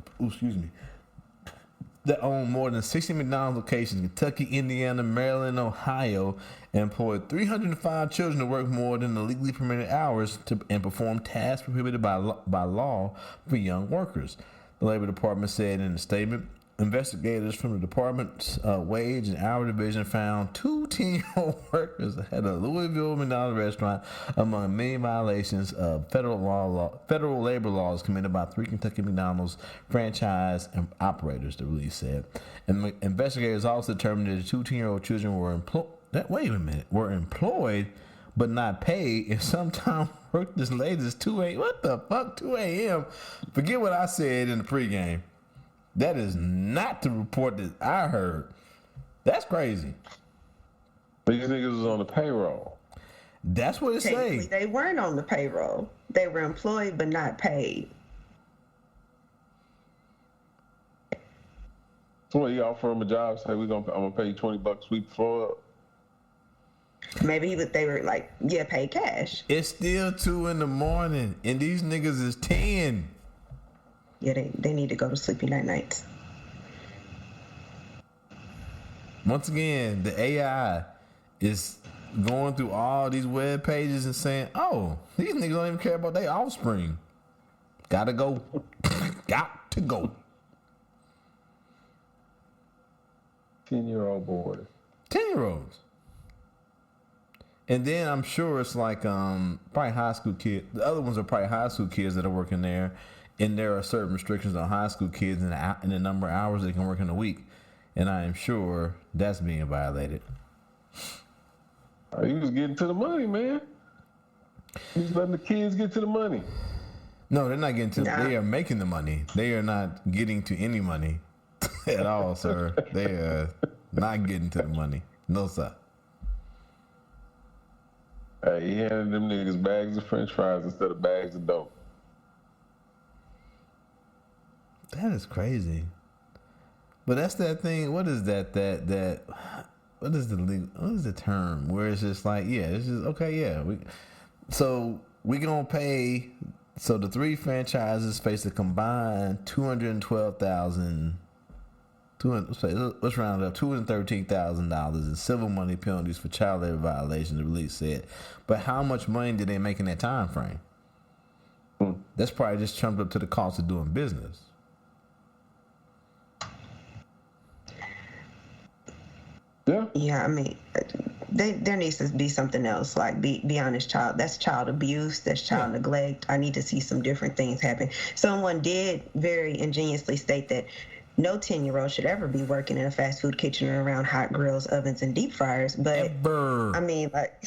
own more than 60 McDonald's locations in Kentucky, Indiana, Maryland, Ohio, and employed 305 children to work more than the legally permitted hours and perform tasks prohibited by law for young workers. The Labor Department said in a statement, investigators from the department's wage and hour division found 2 10-year-old workers at a Louisville McDonald's restaurant among many violations of federal labor laws committed by 3 Kentucky McDonald's franchise and operators, the release said. And investigators also determined that the 2 10-year-old children were employed but not paid, and sometimes worked as late as 2 a.m. What the fuck, 2 a.m.? Forget what I said in the pregame. That is not the report that I heard. That's crazy. These niggas was on the payroll. That's what it say. They weren't on the payroll. They were employed but not paid. So what, you offer them a job, say I'm gonna pay you $20 sweep floor up. Maybe they were like, yeah, pay cash. It's still 2 in the morning, and these niggas is 10. Yeah, they need to go to sleepy nights. Once again, the AI is going through all these web pages and saying, oh, these niggas don't even care about their offspring. Gotta go. Got to go. 10-year-old boys. 10-year-olds. And then I'm sure it's like probably high school kids. The other ones are probably high school kids that are working there. And there are certain restrictions on high school kids in the number of hours they can work in a week. And I am sure that's being violated. He was getting to the money, man. He was letting the kids get to the money. No, they're not getting to They are making the money. They are not getting to any money at all, sir. They are not getting to the money. No, sir. Hey, he handed them niggas bags of French fries instead of bags of dope. That is crazy. But that's that thing. What is that? What is the term where it's just like, yeah, it's just okay, yeah. We gonna pay. So the 3 franchises face a combined $212,000. Let's round it up, $213,000 in civil money penalties for child labor violations. The release said. But how much money did they make in that time frame? That's probably just chumped up to the cost of doing business. Yeah, I mean, there needs to be something else. Like, be honest, child. That's child abuse. That's child neglect. I need to see some different things happen. Someone did very ingeniously state that no 10-year-old should ever be working in a fast food kitchen or around hot grills, ovens, and deep fryers. But I mean, like,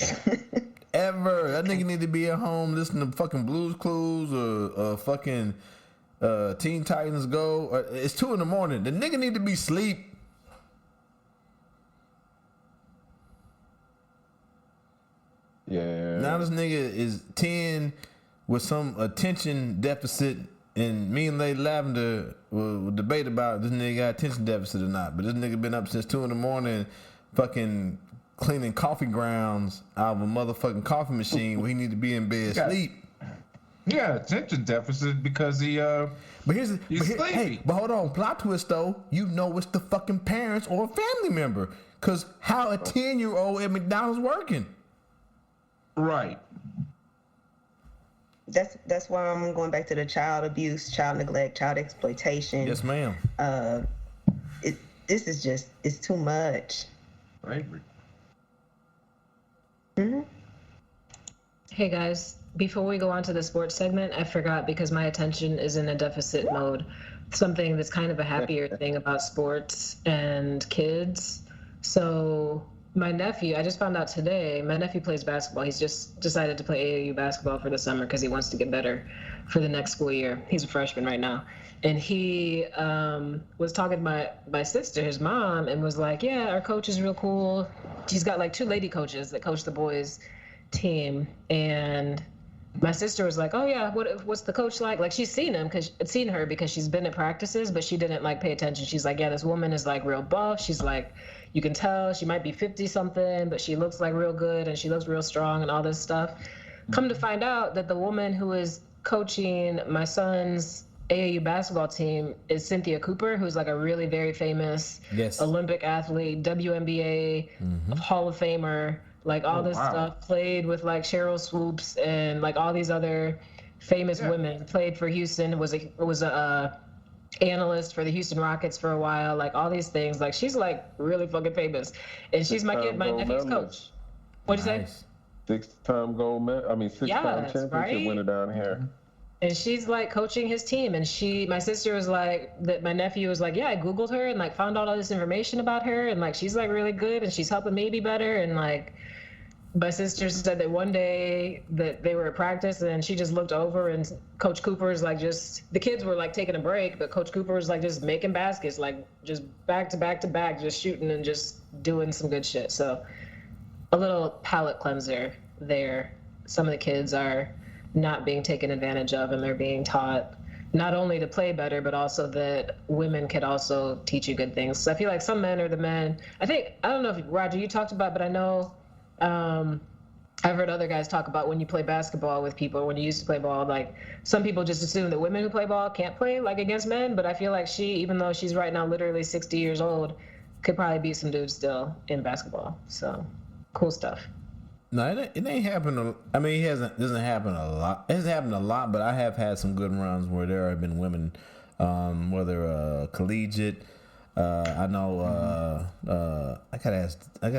ever. That nigga need to be at home listening to fucking Blues Clues or fucking Teen Titans Go. It's 2 a.m. The nigga need to be asleep. Yeah. Now this nigga is 10 with some attention deficit, and me and Lady Lavender will debate about this nigga got attention deficit or not. But this nigga been up since 2 a.m. fucking cleaning coffee grounds out of a motherfucking coffee machine where he need to be in bed sleep. He got attention deficit because he's sleepy. Hey, but hold on, plot twist though. You know it's the fucking parents or a family member. Cause how a 10-year-old at McDonald's working? Right. That's why I'm going back to the child abuse, child neglect, child exploitation. Yes, ma'am. This is just, it's too much. Right. Hey guys, before we go on to the sports segment, I forgot because my attention is in a deficit mode. Something that's kind of a happier thing about sports and kids. So my nephew, I just found out today, my nephew plays basketball. He's just decided to play AAU basketball for the summer because he wants to get better for the next school year. He's a freshman right now. And he was talking to my sister, his mom, and was like, yeah, our coach is real cool. She's got like 2 lady coaches that coach the boys team. And my sister was like, oh yeah, what's the coach like? Like she's seen her because she's been at practices, but she didn't like pay attention. She's like, yeah, this woman is like real buff. She's like, you can tell she might be 50 something, but she looks like real good and she looks real strong and all this stuff. Come to find out that the woman who is coaching my son's AAU basketball team is Cynthia Cooper, who's like a really very famous Olympic athlete, WNBA, Hall of Famer, like all this stuff, played with like Cheryl Swoops and like all these other famous women, played for Houston, was a analyst for the Houston Rockets for a while, like all these things. Like she's like really fucking famous, and she's my nephew's coach. What'd you say? 6-time gold medal. I mean, 6-time championship winner down here. And she's like coaching his team, and my sister was like, that my nephew was like, yeah, I Googled her and like found out all this information about her, and like she's like really good, and she's helping me be better, and like my sister said that one day that they were at practice and she just looked over and Coach Cooper is like the kids were like taking a break, but Coach Cooper was like just making baskets, like just back to back to back, just shooting and just doing some good shit. So a little palate cleanser there. Some of the kids are not being taken advantage of, and they're being taught not only to play better, but also that women could also teach you good things. So I feel like some men are the men. I don't know if Roger, you talked about, but I know I've heard other guys talk about when you play basketball with people, when you used to play ball, like some people just assume that women who play ball can't play like against men. But I feel like she, even though she's right now literally 60 years old, could probably beat some dudes still in basketball. So cool stuff. No, it ain't happened. I mean, it doesn't happen a lot. It hasn't happened a lot, but I have had some good runs where there have been women, whether collegiate. I know. I gotta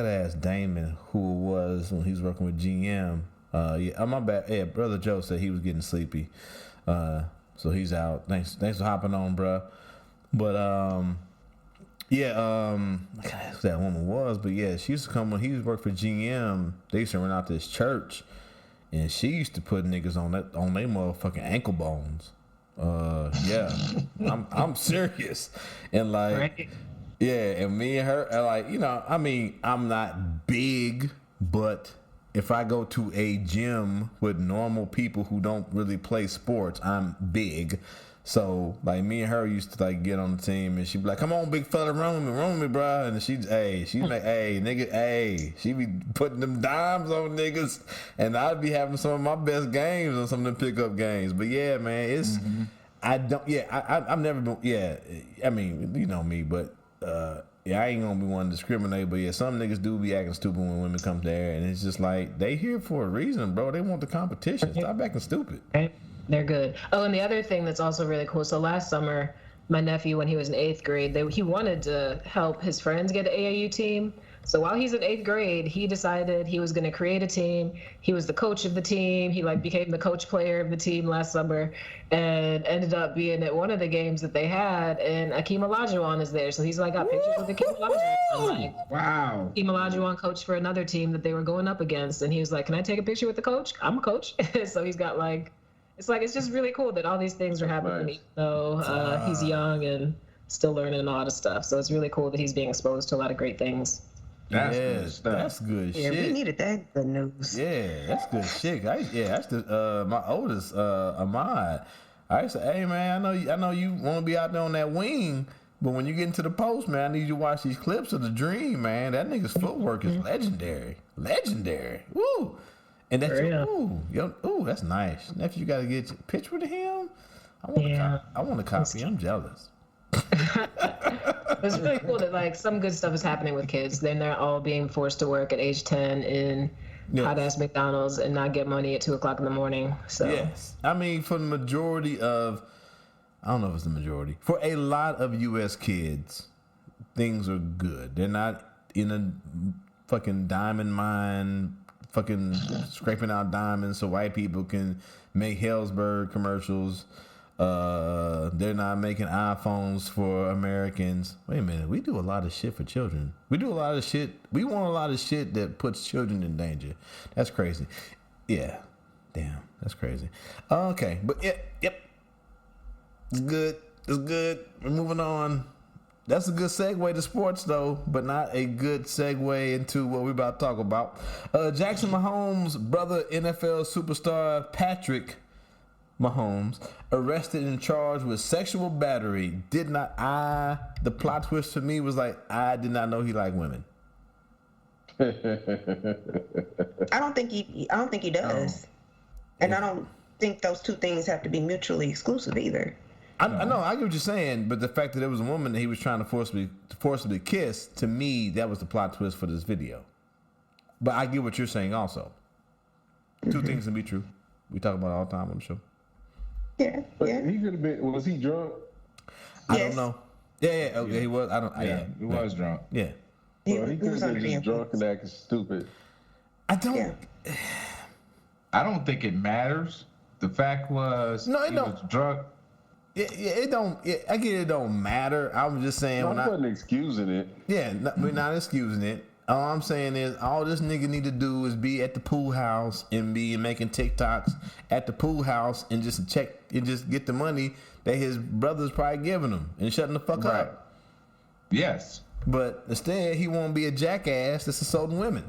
ask Damon who it was when he was working with GM. Yeah, my bad. Yeah, brother Joe said he was getting sleepy, so he's out. Thanks for hopping on, bro. But yeah, I gotta ask who that woman was, but yeah, she used to come when he was working for GM. They used to run out this church, and she used to put niggas on their motherfucking ankle bones. Yeah, I'm serious, and like, right. Yeah, and me and her, like, you know, I mean, I'm not big, but if I go to a gym with normal people who don't really play sports, I'm big. So like, me and her used to like get on the team, and she'd be like, "Come on, big fella, run with me, bro." And she'd like, "Hey, nigga, hey," she be putting them dimes on niggas, and I'd be having some of my best games on some of the pickup games. But yeah, man, it's I've never been. Yeah, I mean, you know me, but yeah, I ain't gonna be one to discriminate. But yeah, some niggas do be acting stupid when women come there, and it's just like they here for a reason, bro. They want the competition. Stop acting stupid. They're good. Oh, and the other thing that's also really cool. So last summer, my nephew, when he was in 8th grade, he wanted to help his friends get an AAU team, So while he's in 8th grade, he decided he was going to create a team. He was the coach of the team. He like became the coach player of the team last summer, and ended up being at one of the games that they had. And Akeem Olajuwon is there, so he's like got pictures with Akeem Olajuwon. Like, wow. Akeem Olajuwon coached for another team that they were going up against, and he was like, "Can I take a picture with the coach? I'm a coach." So he's got like, it's just really cool that all these things are happening, even though he's young and still learning a lot of stuff. So it's really cool that he's being exposed to a lot of great things. That's good stuff. That's good Yeah, shit. we needed that good news. Yeah, that's good shit. That's the my oldest Ahmad. I say, hey man, I know you want to be out there on that wing, but when you get into the post, man, I need you to watch these clips of the Dream, man. That nigga's footwork is legendary. Woo! And that's that's nice. Nephew, you gotta get a picture with him. I want a copy. I'm jealous. It's really cool that like some good stuff is happening with kids. Then they're all being forced to work at age 10 in hot ass McDonald's and not get money at 2:00 in the morning. So yes, I mean for the majority of, I don't know if it's the majority. For a lot of U.S. kids, things are good. They're not in a fucking diamond mine, fucking scraping out diamonds so white people can make Hellsberg commercials. They're not making iPhones for Americans. Wait a minute, we do a lot of shit for children. We do a lot of shit. We want a lot of shit that puts children in danger. That's crazy. Yeah, damn, that's crazy. Okay, but yep. It's good. We're moving on. That's a good segue to sports, though, but not a good segue into what we're about to talk about. Jackson Mahomes' brother, NFL superstar Patrick Mahomes, arrested and charged with sexual battery. The plot twist for me was like, I did not know he liked women. I don't think he does. And I don't think those two things have to be mutually exclusive either. I know, I get what you're saying, but the fact that there was a woman that he was trying to forcibly kiss, to me, that was the plot twist for this video. But I get what you're saying also. Two things can be true. We talk about it all the time on the show. Yeah. He could have been. Was he drunk? I don't know. Yeah. Okay, he was. He was drunk. Yeah. Well, he could have been just drunk and acting stupid. I don't think it matters. The fact was, he was drunk. It don't. I get it. Don't matter. I was just saying. I wasn't excusing it. Yeah, we're not excusing it. All I'm saying is, all this nigga need to do is be at the pool house and be making TikToks at the pool house and just get the money that his brother's probably giving him and shutting the fuck up. Yes. But instead, he won't be a jackass that's assaulting women.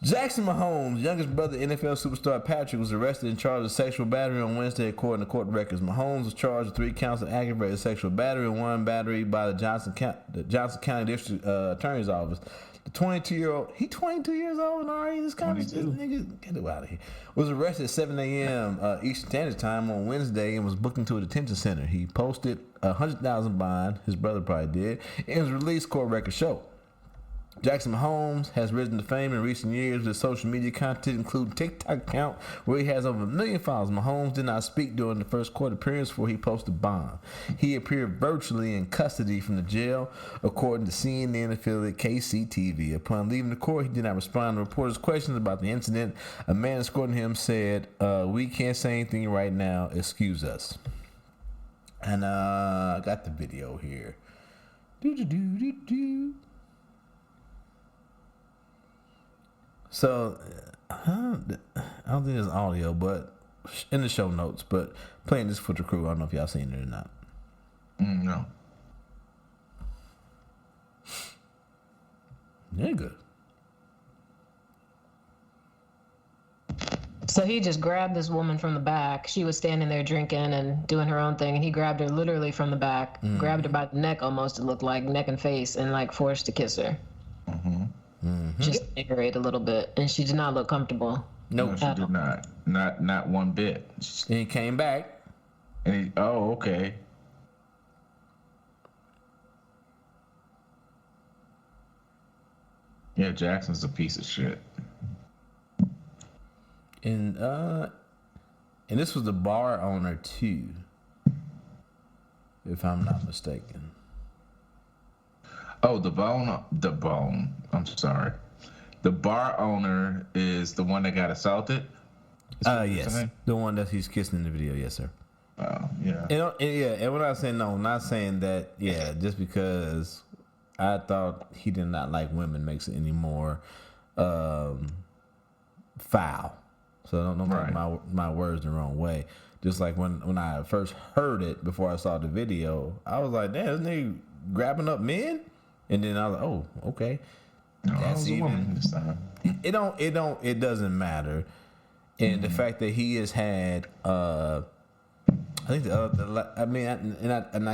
Jackson Mahomes' youngest brother, NFL superstar Patrick, was arrested and charged with sexual battery on Wednesday, according to court records. Mahomes was charged with 3 counts of aggravated sexual battery and 1 battery by the Johnson County District Attorney's Office. The 22-year-old, he 22 years old and already this kind of nigga, get it out of here, was arrested at 7 a.m. Eastern Standard Time on Wednesday and was booked into a detention center. He posted $100,000 bond, his brother probably did, and was released, court records show. Jackson Mahomes has risen to fame in recent years with social media content, including TikTok account where he has over 1 million followers. Mahomes did not speak during the first court appearance before he posted bond. He appeared virtually in custody from the jail, according to CNN affiliate KCTV. Upon leaving the court, he did not respond to reporters' questions about the incident. A man escorting him said, "We can't say anything right now. Excuse us." And I got the video here. So, I don't think there's audio, but in the show notes, but playing this for the crew. I don't know if y'all seen it or not. No. Nigga. So he just grabbed this woman from the back. She was standing there drinking and doing her own thing, and he grabbed her literally from the back, grabbed her by the neck almost, it looked like, neck and face, and like forced to kiss her. Just ignorate a little bit, and she did not look comfortable. No, she did not. Not one bit. And he came back. And okay. Yeah, Jackson's a piece of shit. And this was the bar owner too, if I'm not mistaken. Oh, the bone. I'm sorry. The bar owner is the one that got assaulted. Yes, the one that he's kissing in the video. Yes, sir. Oh, yeah. And when I say no, I'm not saying that. Yeah, just because I thought he did not like women makes it any more foul. So don't take my words the wrong way. Just like when I first heard it before I saw the video, I was like, damn, this nigga grabbing up men, and then I was like, oh, okay. That's even. This time. It doesn't matter. And the fact that he has had, I think I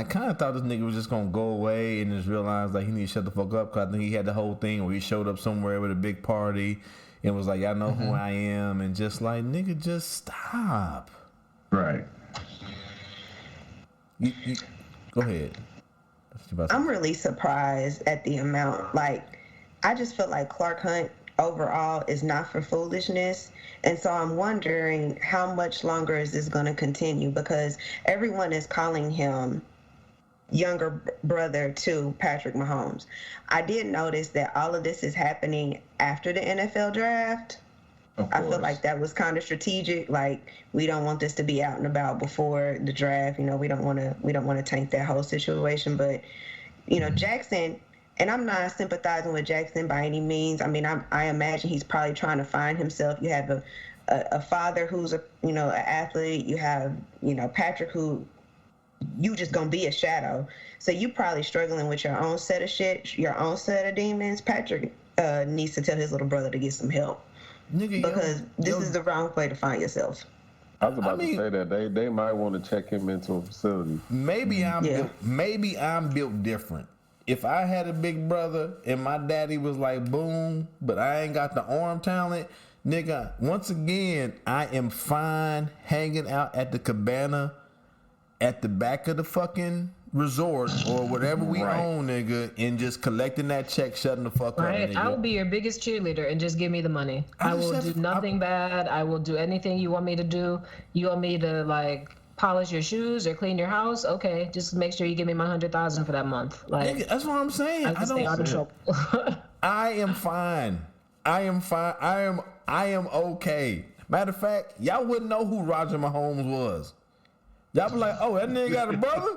kind of thought this nigga was just gonna go away and just realized like he need to shut the fuck up, because I think he had the whole thing where he showed up somewhere with a big party and was like, y'all know who I am, and just like, nigga, just stop. Right. You go ahead. I'm really surprised at the amount. Like, I just feel like Clark Hunt overall is not for foolishness. And so I'm wondering how much longer is this going to continue, because everyone is calling him younger brother to Patrick Mahomes. I did notice that all of this is happening after the NFL draft. I feel like that was kind of strategic. Like, we don't want this to be out and about before the draft. You know, we don't want to taint that whole situation. But, you know, Jackson, and I'm not sympathizing with Jackson by any means. I mean, I imagine he's probably trying to find himself. You have a father who's an athlete. You have, Patrick, who you just gonna be a shadow. So you probably struggling with your own set of shit, your own set of demons. Patrick needs to tell his little brother to get some help. Because this is the wrong way to find yourself. I was about to say that they might want to check him into a facility. Maybe I'm built different. If I had a big brother and my daddy was like boom, but I ain't got the arm talent, nigga, once again, I am fine hanging out at the cabana at the back of the fucking resort or whatever we own, nigga, and just collecting that check, shutting the fuck up. Nigga. I will be your biggest cheerleader and just give me the money. I will do nothing bad. I will do anything you want me to do. You want me to like polish your shoes or clean your house? Okay, just make sure you give me my $100,000 for that month. Like, nigga, that's what I'm saying. I stay out of trouble. I am fine. I am okay. Matter of fact, y'all wouldn't know who Roger Mahomes was. Y'all be like, oh, that nigga got a brother?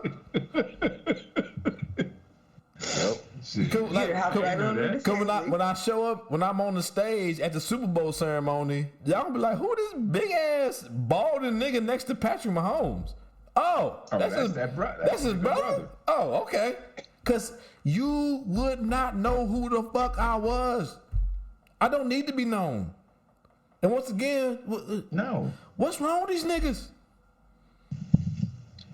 When I show up, when I'm on the stage at the Super Bowl ceremony, y'all be like, who this big ass balding nigga next to Patrick Mahomes? That's his brother? Oh, okay. Because you would not know who the fuck I was. I don't need to be known. And once again, what's wrong with these niggas?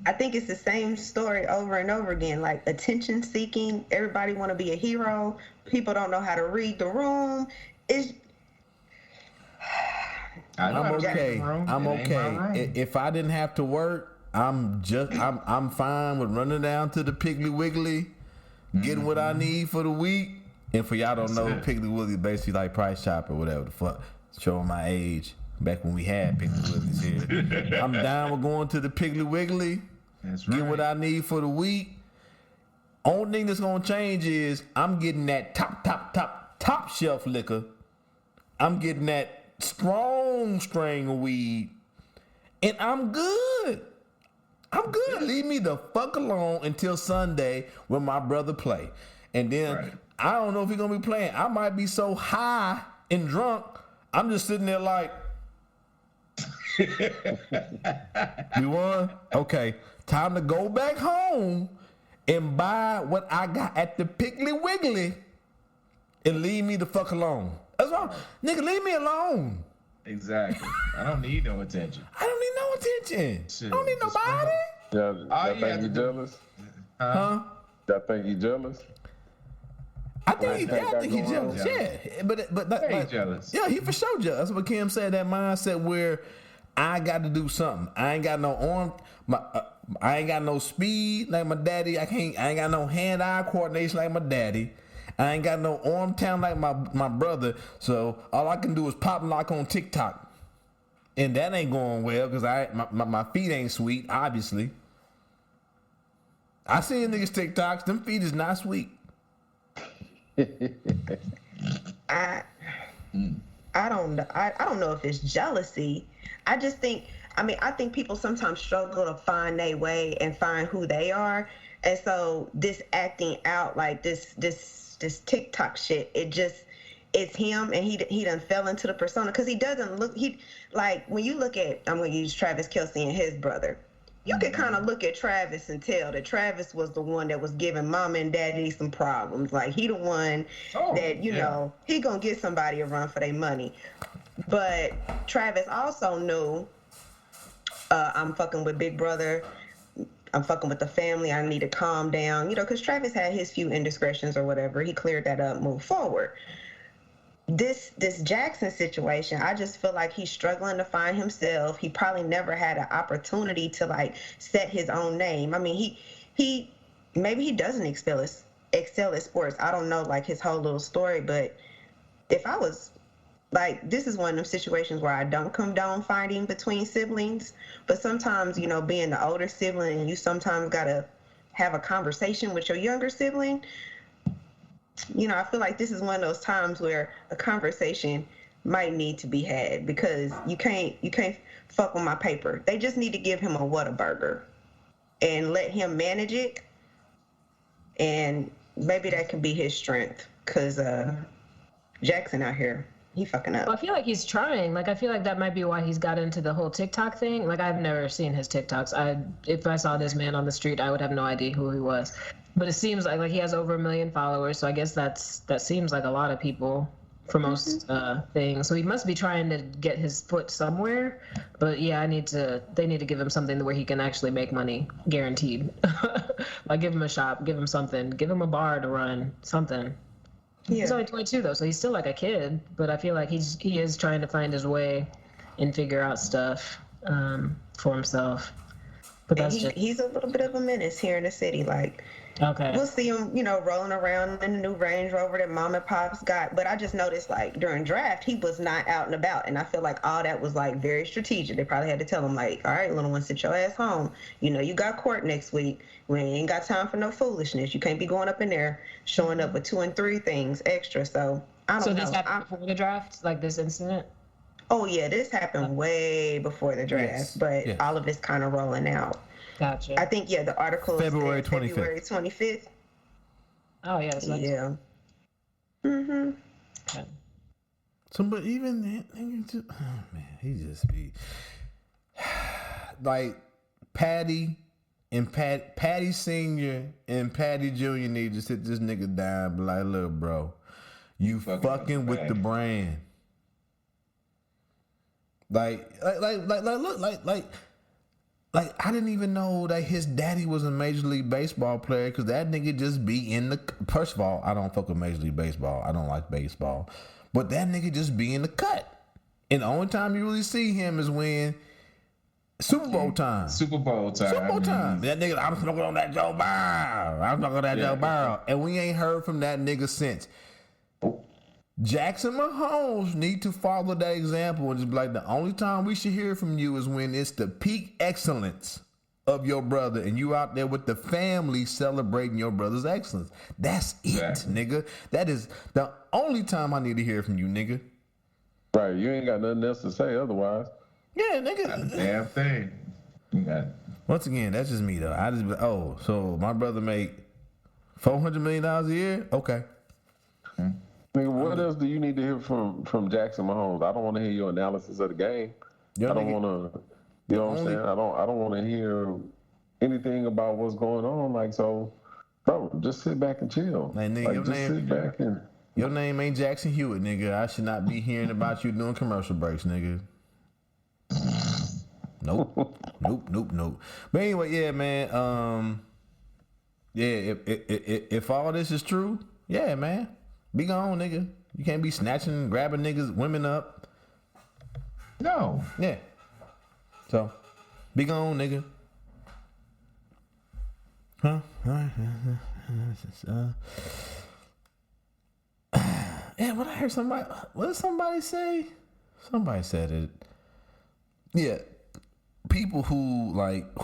I think it's the same story over and over again, like attention seeking. Everybody want to be a hero. People don't know how to read the room. I'm okay. I'm okay. If I didn't have to work, I'm fine with running down to the Piggly Wiggly, getting what I need for the week. And for y'all don't know, Piggly Wiggly basically like Price Chopper, whatever the fuck. Showing my age. Back when we had Piggly Wigglies here. I'm down with going to the Piggly Wiggly. That's right. Get what I need for the week. Only thing that's gonna change is I'm getting that top shelf liquor. I'm getting that strong strain of weed. And I'm good. Leave me the fuck alone until Sunday when my brother play. And then I don't know if he's gonna be playing. I might be so high and drunk, I'm just sitting there like, we won? Okay. Time to go back home and buy what I got at the Piggly Wiggly and leave me the fuck alone. That's wrong. Nigga, leave me alone. Exactly. I don't need no attention. I don't need no attention. Shit. I don't need nobody. Y'all think you jealous? Huh? Y'all think you jealous? I think he's jealous. Yeah. But he's jealous. Yeah, he for sure jealous. That's what Kim said, that mindset where I got to do something. I ain't got no arm. I ain't got no speed like my daddy. I ain't got no hand-eye coordination like my daddy. I ain't got no arm talent like my brother. So all I can do is pop and lock on TikTok, and that ain't going well because my feet ain't sweet. Obviously, I seen niggas TikToks. Them feet is not sweet. I don't know. I don't know if it's jealousy. I just think. I think people sometimes struggle to find their way and find who they are, and so this acting out like this TikTok shit. It's him, and he done fell into the persona because he doesn't look. He like when you look at. I'm gonna use Travis Kelce and his brother. You can kind of look at Travis and tell that Travis was the one that was giving mama and daddy some problems. Like, he the one that, you know, he gonna get somebody a run for their money. But Travis also knew, I'm fucking with Big Brother. I'm fucking with the family. I need to calm down. You know, because Travis had his few indiscretions or whatever. He cleared that up, moved forward. This Jackson situation, I just feel like he's struggling to find himself. He probably never had an opportunity to like set his own name. I mean, he maybe he doesn't excel at sports. I don't know like his whole little story, but if I was like, this is one of them situations where I don't condone fighting between siblings, but sometimes, you know, being the older sibling, you sometimes gotta have a conversation with your younger sibling. You know, I feel like this is one of those times where a conversation might need to be had because you can't fuck with my paper. They just need to give him a Whataburger and let him manage it, and maybe that can be his strength because Jackson out here, he fucking up. Well, I feel like he's trying. Like, I feel like that might be why he's got into the whole TikTok thing. Like, I've never seen his TikToks. If I saw this man on the street, I would have no idea who he was. But it seems like he has over 1 million followers, so I guess that seems like a lot of people for most things. So he must be trying to get his foot somewhere. But yeah, they need to give him something where he can actually make money, guaranteed. Like, give him a shop, give him something, give him a bar to run, something. Yeah. He's only 22 though, so he's still like a kid. But I feel like he is trying to find his way and figure out stuff for himself. But that's he's a little bit of a menace here in the city, like. Okay. We'll see him, you know, rolling around in the new Range Rover that Mom and Pops got. But I just noticed, like, during draft, he was not out and about. And I feel like all that was, like, very strategic. They probably had to tell him, like, all right, little one, sit your ass home. You know, you got court next week. We ain't got time for no foolishness. You can't be going up in there showing up with 2 and 3 things extra. So, I don't know. So this happened before the draft, like this incident? Oh, yeah, this happened way before the draft. But all of it's kind of rolling out. Gotcha. I think, the article is February 25th. February 25th. Oh, yeah. That's yeah. Mm-hmm. Okay. So, but even that, oh, man, he just be... Like, Patty and Patty Sr. and Patty Jr. need to sit this nigga down and be like, look, bro, you fucking with the brand. Like, I didn't even know that his daddy was a Major League Baseball player because that nigga just be in the... First of all, I don't fuck with Major League Baseball. I don't like baseball. But that nigga just be in the cut. And the only time you really see him is when Super Bowl time. Super Bowl time. Super Bowl time. That nigga, I'm smoking on that Joe Burrow. I'm smoking on that Joe Burrow. And we ain't heard from that nigga since. Jackson Mahomes need to follow that example and just be like, the only time we should hear from you is when it's the peak excellence of your brother and you out there with the family celebrating your brother's excellence. That's it, nigga. That is the only time I need to hear from you, nigga. Right, you ain't got nothing else to say otherwise. Yeah, nigga. Damn thing. Once again, that's just me though. So my brother make $400 million a year? Okay. Nigga, what else do you need to hear from Jackson Mahomes? I don't want to hear your analysis of the game. I don't want to, you know what I'm saying? I don't want to hear anything about what's going on. Like, so, bro, just sit back and chill. Hey, nigga, like, sit back and... Your name ain't Jackson Hewitt, nigga. I should not be hearing about you doing commercial breaks, nigga. Nope. Nope. But anyway, yeah, man. If all this is true, yeah, man. Be gone, nigga. You can't be snatching, grabbing niggas, women up. No. Yeah. So, be gone, nigga. Huh? Yeah, what I heard what did somebody say? Somebody said it. Yeah. People who got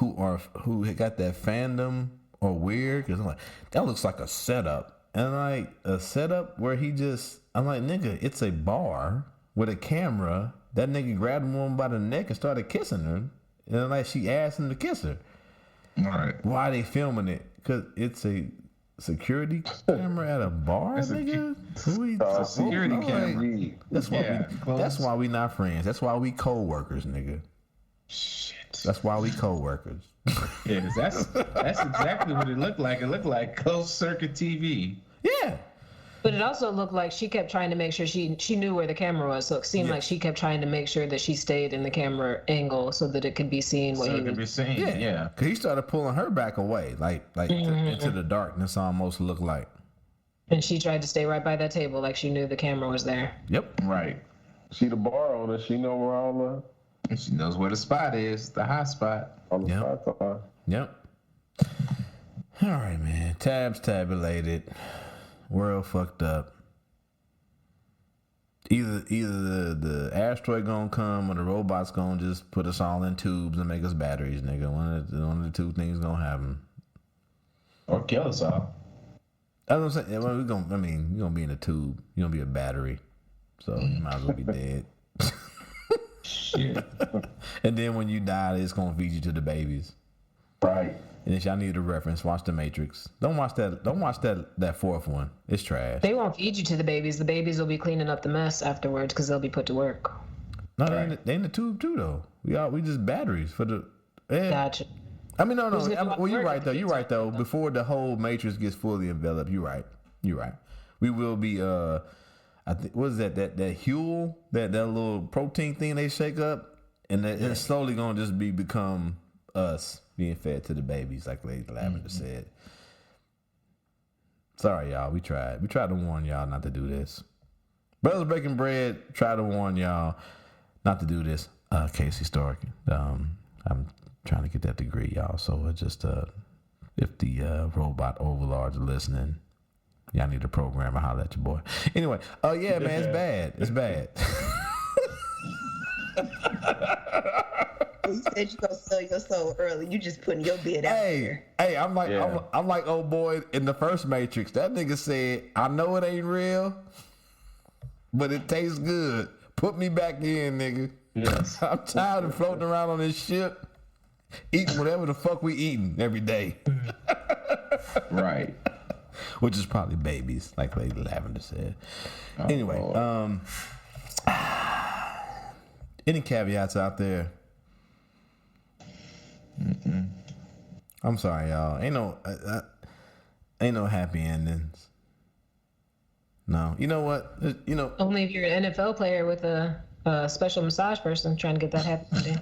that fandom are weird, because I'm like, that looks like a setup. and like a setup where I'm like, nigga, it's a bar with a camera. That nigga grabbed a woman by the neck and started kissing her. And like she asked him to kiss her. All right. Why are they filming it? Because it's a security camera at a bar, nigga. Security camera. That's why we not friends. That's why we co-workers, nigga. Shit. That's why we co-workers. Yeah, 'cause that's exactly what it looked like. It looked like closed circuit TV. Yeah. But it also looked like she kept trying to make sure she knew where the camera was. So it seemed like she kept trying to make sure that she stayed in the camera angle so that it could be seen. Yeah. Cause he started pulling her back away, like into the darkness almost looked like. And she tried to stay right by that table, like she knew the camera was there. Yep. Right. She the bar owner. She know where all the. And she knows where the spot is, the hot spot. On the spot. Yep. All right, man. Tabs tabulated. World fucked up. Either the asteroid gonna come or the robot's gonna just put us all in tubes and make us batteries, nigga. One of the two things gonna happen. Or kill us all. That's what I'm saying. Well, you're gonna be in a tube. You're gonna be a battery. So you might as well be dead. Shit. And then when you die, it's gonna feed you to the babies. Right. And if y'all need a reference, watch The Matrix. Don't watch that fourth one. It's trash. They won't feed you to the babies. The babies will be cleaning up the mess afterwards because they'll be put to work. No, they in the tube too though. We just batteries for the. Gotcha. I mean, no. Well, you're right though. You're right though. Before the whole Matrix gets fully enveloped, you're right. We will be. I think what is that Huel, that little protein thing they shake up, and it's slowly gonna just become us being fed to the babies, like Lady Lavender said. Sorry, y'all. We tried to warn y'all not to do this. Brothers Breaking Bread tried to warn y'all not to do this. Casey Stark. I'm trying to get that degree, y'all. So just if the robot overlords are listening, y'all need a programmer. Holler at your boy. Anyway, yeah, man, it's bad. It's bad. You said you gonna sell your soul early. You just putting your bid out there. Hey, I'm like old boy in the first Matrix. That nigga said, "I know it ain't real, but it tastes good. Put me back in, nigga." Yes. I'm tired of floating around on this ship, eating whatever the fuck we eating every day. Right. Which is probably babies, like Lady Lavender said. Anyway, any caveats out there? I'm sorry, y'all. Ain't no happy endings. No. You know what? Only if you're an NFL player with a special massage person trying to get that happy ending.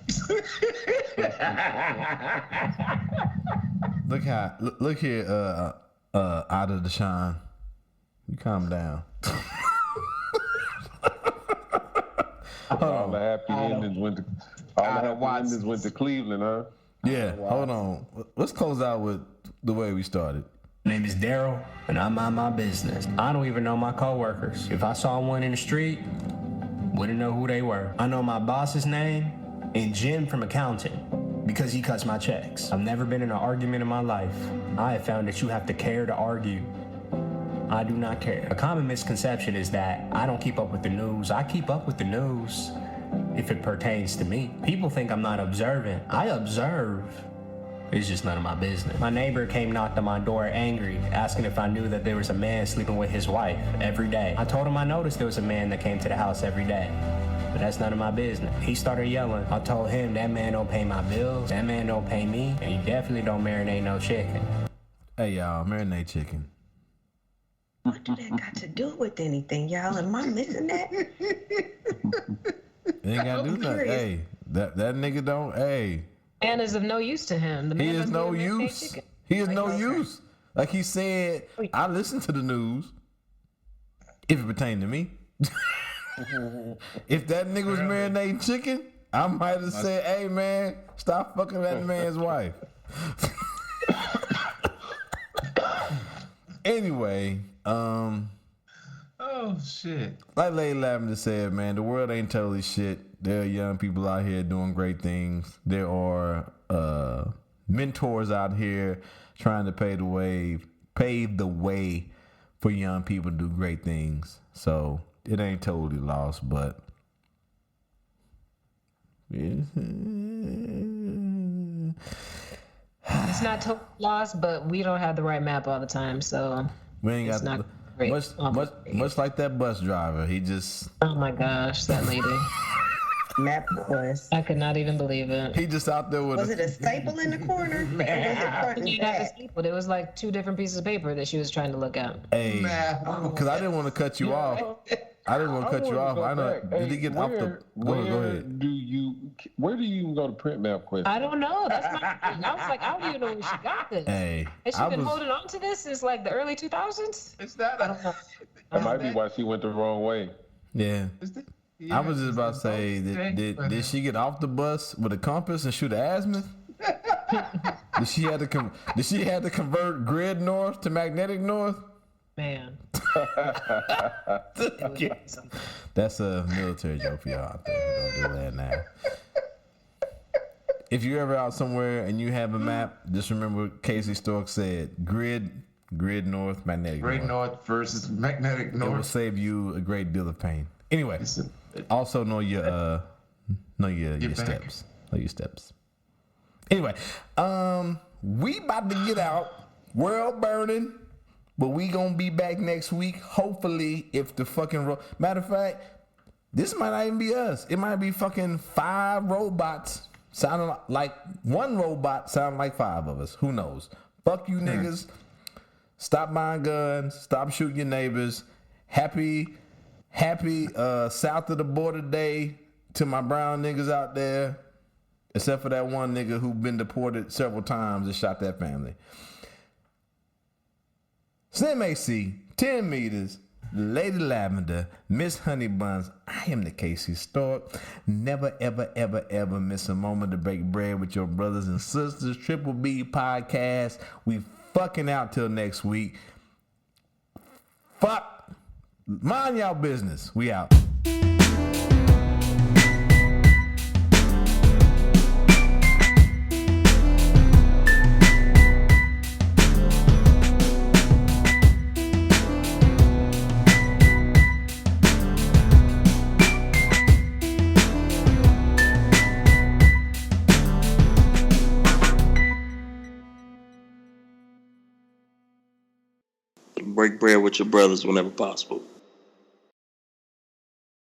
Look here, out of the shine. You calm down. All the happy endings went to Cleveland, huh? Yeah, hold on. Let's close out with the way we started. My name is Daryl, and I mind my business. I don't even know my coworkers. If I saw one in the street, wouldn't know who they were. I know my boss's name and Jim from accounting because he cuts my checks. I've never been in an argument in my life. I have found that you have to care to argue. I do not care. A common misconception is that I don't keep up with the news. I keep up with the news if it pertains to me. People think I'm not observant. I observe. It's just none of my business. My neighbor came knocked on my door angry, asking if I knew that there was a man sleeping with his wife every day. I told him I noticed there was a man that came to the house every day, but that's none of my business. He started yelling. I told him that man don't pay my bills, that man don't pay me, and he definitely don't marinate no chicken. Hey y'all, marinate chicken. What do that got to do with anything, y'all? Am I missing that? They ain't gotta do nothing. Hey, that nigga don't. Hey, man is of no use to him. The man he is no use. He is no use. Like he said, I listen to the news if it pertained to me. If that nigga was marinating chicken, I might have said, "Hey man, stop fucking that man's wife." Anyway, oh shit. Like Lady Lavender said, man, the world ain't totally shit. There are young people out here doing great things. There are mentors out here trying to pave the way for young people to do great things. So it ain't totally lost, but it's not totally lost, but we don't have the right map all the time, so we ain't it's got not great. much like that bus driver. He just oh my gosh, that lady. MapQuest. I could not even believe it. He just out there with Was it a staple in the corner? Or was it front and You have back? a staple. It was like 2 different pieces of paper that she was trying to look at. Hey, because I didn't want to cut you off. I didn't want to cut you off. I know. Did he get off the? Go ahead. Do you? Where do you even go to print MapQuest? I don't know. That's my thing. I was like, I don't even know where she got this. Hey, Has she been holding on to this since like the early 2000s? It's not. I don't know. That might be why she went the wrong way. Yeah. I was just about to say, did she get off the bus with a compass and shoot an azimuth? Did she have to convert grid north to magnetic north? Man. That's a military joke for y'all out there. We don't do that now. If you're ever out somewhere and you have a map, just remember what Casey Stork said: grid north, magnetic Grid north versus magnetic It will north. save you a great deal of pain. Anyway, also know your steps. Know your steps. Anyway, we about to get out. World burning, but we gonna be back next week. Hopefully, if the fucking matter of fact, this might not even be us. It might be fucking 5 robots sounding like one robot sounding like 5 of us. Who knows? Fuck you niggas. Stop buying guns. Stop shooting your neighbors. Happy south of the border day to my brown niggas out there, except for that one nigga who been deported several times and shot that family. Slim AC, 10 meters, Lady Lavender, Miss Honey Buns. I am the Casey Stork. Never, ever, ever, ever miss a moment to break bread with your brothers and sisters. Triple B Podcast. We fucking out till next week. Fuck. Mind y'all business. We out. Break bread with your brothers whenever possible.